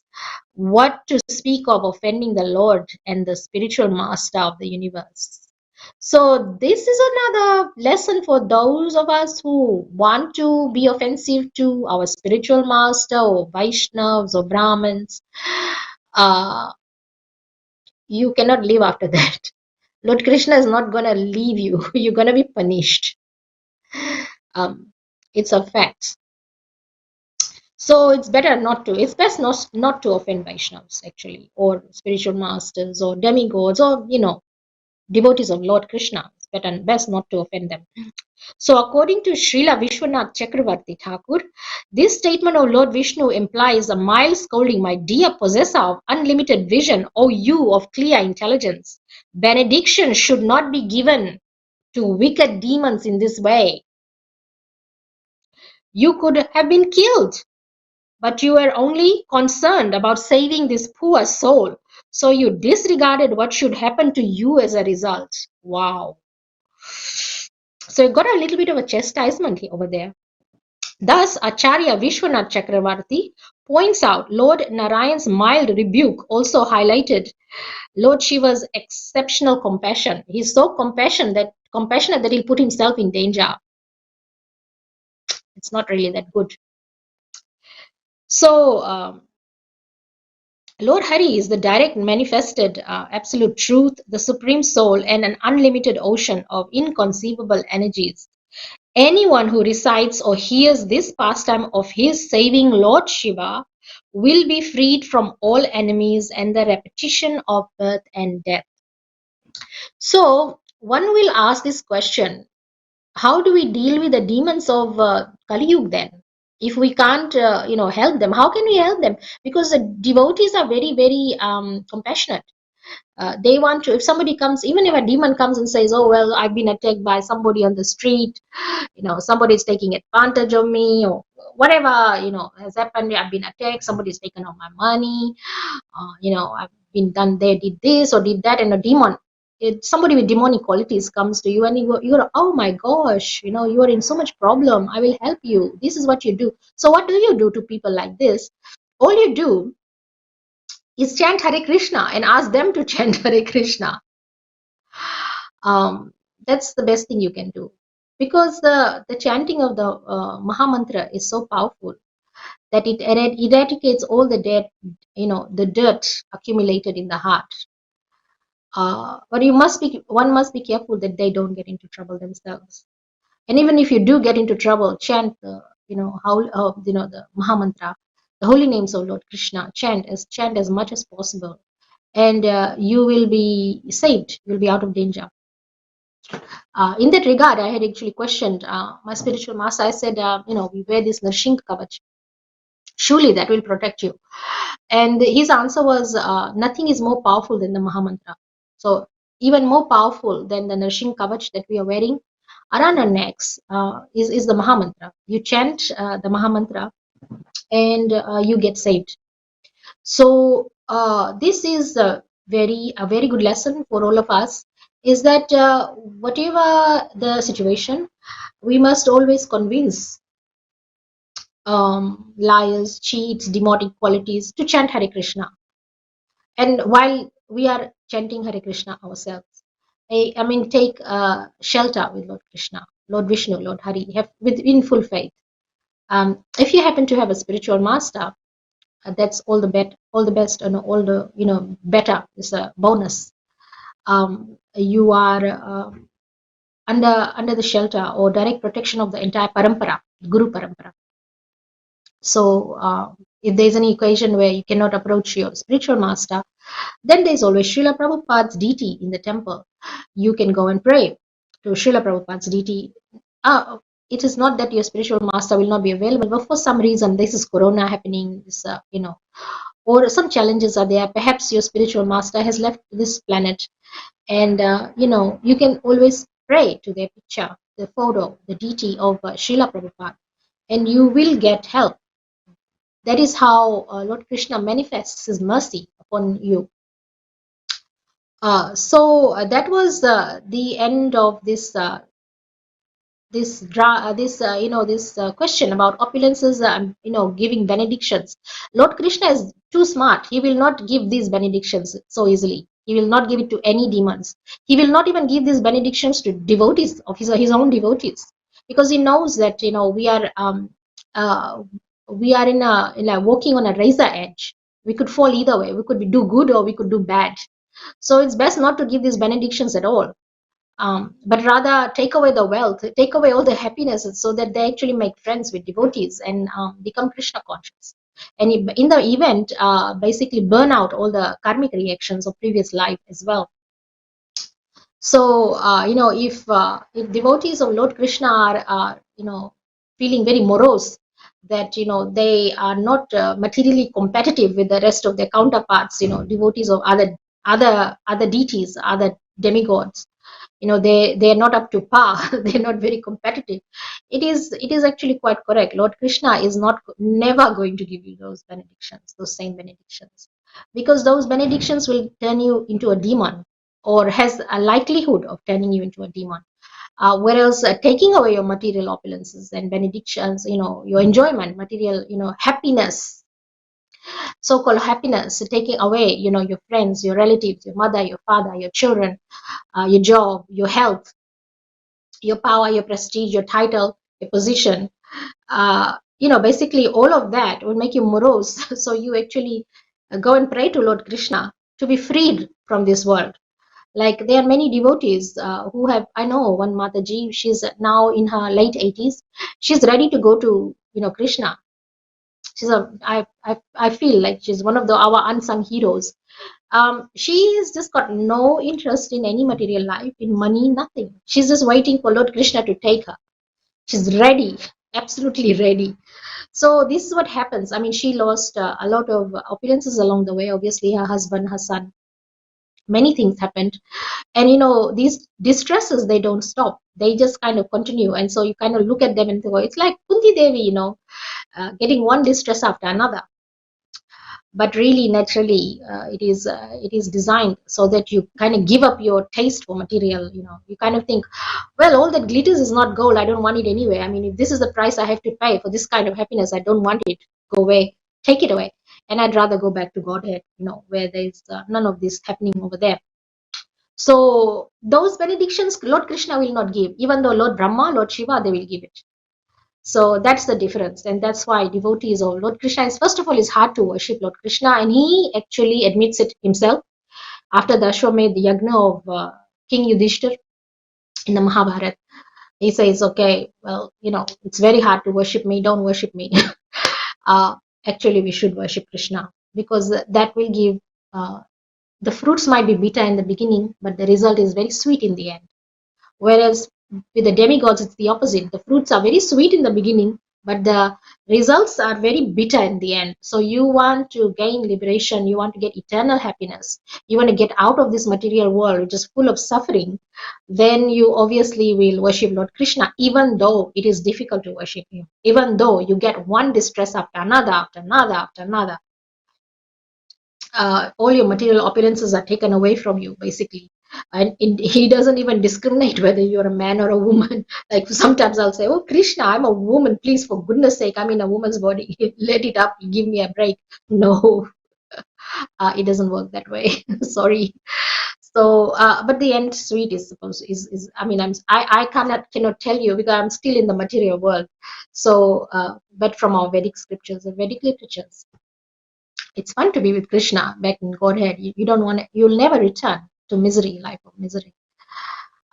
What to speak of offending the Lord and the spiritual master of the universe? So this is another lesson for those of us who want to be offensive to our spiritual master or Vaishnavas or Brahmins. You cannot live after that. Lord Krishna is not going to leave you. You're going to be punished. It's a fact. So it's better not to. It's best not to offend Vaishnavas, actually, or spiritual masters, or demigods, or devotees of Lord Krishna. It's best not to offend them. So according to Srila Vishwanath Chakravarti Thakur, this statement of Lord Vishnu implies a mild scolding, my dear possessor of unlimited vision, O you of clear intelligence. Benediction should not be given to wicked demons in this way. You could have been killed. but you were only concerned about saving this poor soul. So you disregarded what should happen to you as a result. Wow. So you got a little bit of a chastisement over there. Thus, Acharya Vishwanath Chakravarti points out Lord Narayan's mild rebuke also highlighted Lord Shiva's exceptional compassion. He's so compassionate that he'll put himself in danger. It's not really that good. So, Lord Hari is the direct manifested absolute truth, the supreme soul, and an unlimited ocean of inconceivable energies. Anyone who recites or hears this pastime of his saving Lord Shiva will be freed from all enemies and the repetition of birth and death. So, one will ask this question: how do we deal with the demons of Kali Yuga then? If we can't, help them, how can we help them? Because the devotees are very, very compassionate. They want to, if somebody comes, even if a demon comes and says, oh, well, I've been attacked by somebody on the street, somebody's taking advantage of me, or whatever, has happened, I've been attacked, somebody's taken all my money, I've been done, they did this or did that, and a demon, somebody with demonic qualities comes to you, and you're, oh my gosh, you are in so much problem, I will help you, this is what you do. So what do you do to people like this? All you do is chant Hare Krishna and ask them to chant Hare Krishna. That's the best thing you can do, because the chanting of the Mahamantra is so powerful that it eradicates all the dead, the dirt accumulated in the heart. But one must be careful that they don't get into trouble themselves. And even if you do get into trouble, chant the, the Mahamantra, the holy names of Lord Krishna. Chant as much as possible, and you will be saved. You'll be out of danger. In that regard, I had actually questioned my spiritual master. I said, we wear this Narshing Kavach. Surely that will protect you. And his answer was, nothing is more powerful than the Mahamantra. So even more powerful than the Narshing Kavach that we are wearing around our necks is the Mahamantra. You chant the Mahamantra and you get saved. So this is a very good lesson for all of us, is that whatever the situation, we must always convince liars, cheats, demonic qualities to chant Hare Krishna. And while we are chanting Hare Krishna ourselves, I mean, take shelter with Lord Krishna, Lord Vishnu, Lord Hari, in full faith. If you happen to have a spiritual master, that's all the best, and all the better is a bonus. You are under the shelter or direct protection of the entire parampara, Guru parampara. So if there's any occasion where you cannot approach your spiritual master, then there's always Srila Prabhupada's deity in the temple. You can go and pray to Srila Prabhupada's deity. It is not that your spiritual master will not be available, but for some reason, this is Corona happening, or some challenges are there. Perhaps your spiritual master has left this planet, and you can always pray to their picture, the photo, the deity of Srila Prabhupada, and you will get help. That is how Lord Krishna manifests his mercy upon you. So that was the end of this question about opulences, giving benedictions. Lord Krishna is too smart. He will not give these benedictions so easily. He will not give it to any demons. He will not even give these benedictions to devotees of his own devotees, because he knows that we are in a walking on a razor edge. We could fall either way. We could do good or we could do bad. So it's best not to give these benedictions at all. But rather take away the wealth, take away all the happiness, so that they actually make friends with devotees and become Krishna conscious. And in the event, basically burn out all the karmic reactions of previous life as well. So, if devotees of Lord Krishna are feeling very morose, that they are not materially competitive with the rest of their counterparts, devotees of other deities, other demigods, They are not up to par. They're not very competitive. It is actually quite correct. Lord Krishna is not never going to give you those benedictions, those same benedictions, because those benedictions will turn you into a demon, or has a likelihood of turning you into a demon. Whereas taking away your material opulences and benedictions, your enjoyment, material, happiness, so-called happiness, taking away, your friends, your relatives, your mother, your father, your children, your job, your health, your power, your prestige, your title, your position, basically all of that will make you morose. So you actually go and pray to Lord Krishna to be freed from this world. Like, there are many devotees who have, I know one Mataji, she's now in her late 80s. She's ready to go to, Krishna. I feel like she's one of our unsung heroes. She's just got no interest in any material life, in money, nothing. She's just waiting for Lord Krishna to take her. She's ready, absolutely ready. So this is what happens. I mean, she lost a lot of opulences along the way. Obviously, her husband, her son, many things happened. And these distresses, they don't stop. They just kind of continue. And so you kind of look at them and go, it's like Kunti Devi, getting one distress after another. But really, naturally, it is designed so that you kind of give up your taste for material. You kind of think, well, all that glitters is not gold. I don't want it anyway. I mean, if this is the price I have to pay for this kind of happiness, I don't want it. Go away, take it away. And I'd rather go back to Godhead, where there's none of this happening over there. So those benedictions Lord Krishna will not give, even though Lord Brahma, Lord Shiva, they will give it. So that's the difference, and that's why devotees of Lord Krishna is, first of all, it's hard to worship Lord Krishna, and he actually admits it himself after the Ashwamedh Yagna of King Yudhishthir in the Mahabharata. He says, okay, well, it's very hard to worship me, don't worship me. uh, Actually, we should worship Krishna, because that will give, the fruits might be bitter in the beginning, but the result is very sweet in the end. Whereas with the demigods, it's the opposite. The fruits are very sweet in the beginning, but the results are very bitter in the end. So you want to gain liberation, you want to get eternal happiness, you want to get out of this material world, which is full of suffering, then you obviously will worship Lord Krishna, even though it is difficult to worship him, even though you get one distress after another, after another, after another. All your material opulences are taken away from you, basically. And he doesn't even discriminate whether you're a man or a woman. Like, sometimes I'll say, oh Krishna, I'm a woman, please, for goodness sake, I'm in a woman's body. Let it up, give me a break. No, it doesn't work that way. Sorry. So but the end sweet is supposed is I mean, I cannot tell you, because I'm still in the material world. So but from our Vedic scriptures and Vedic literatures, it's fun to be with Krishna back in Godhead. You don't want to, you'll never return to misery, life of misery.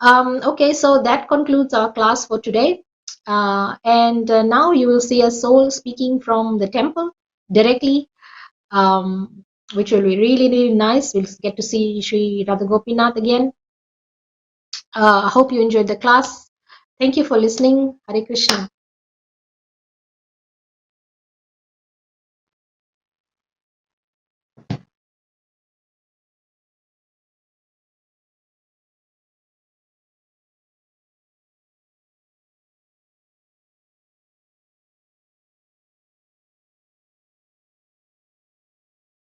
Okay, so that concludes our class for today. And now you will see a soul speaking from the temple directly, which will be really, really nice. We'll get to see Sri Radha Gopinath again. I hope you enjoyed the class. Thank you for listening. Hare Krishna.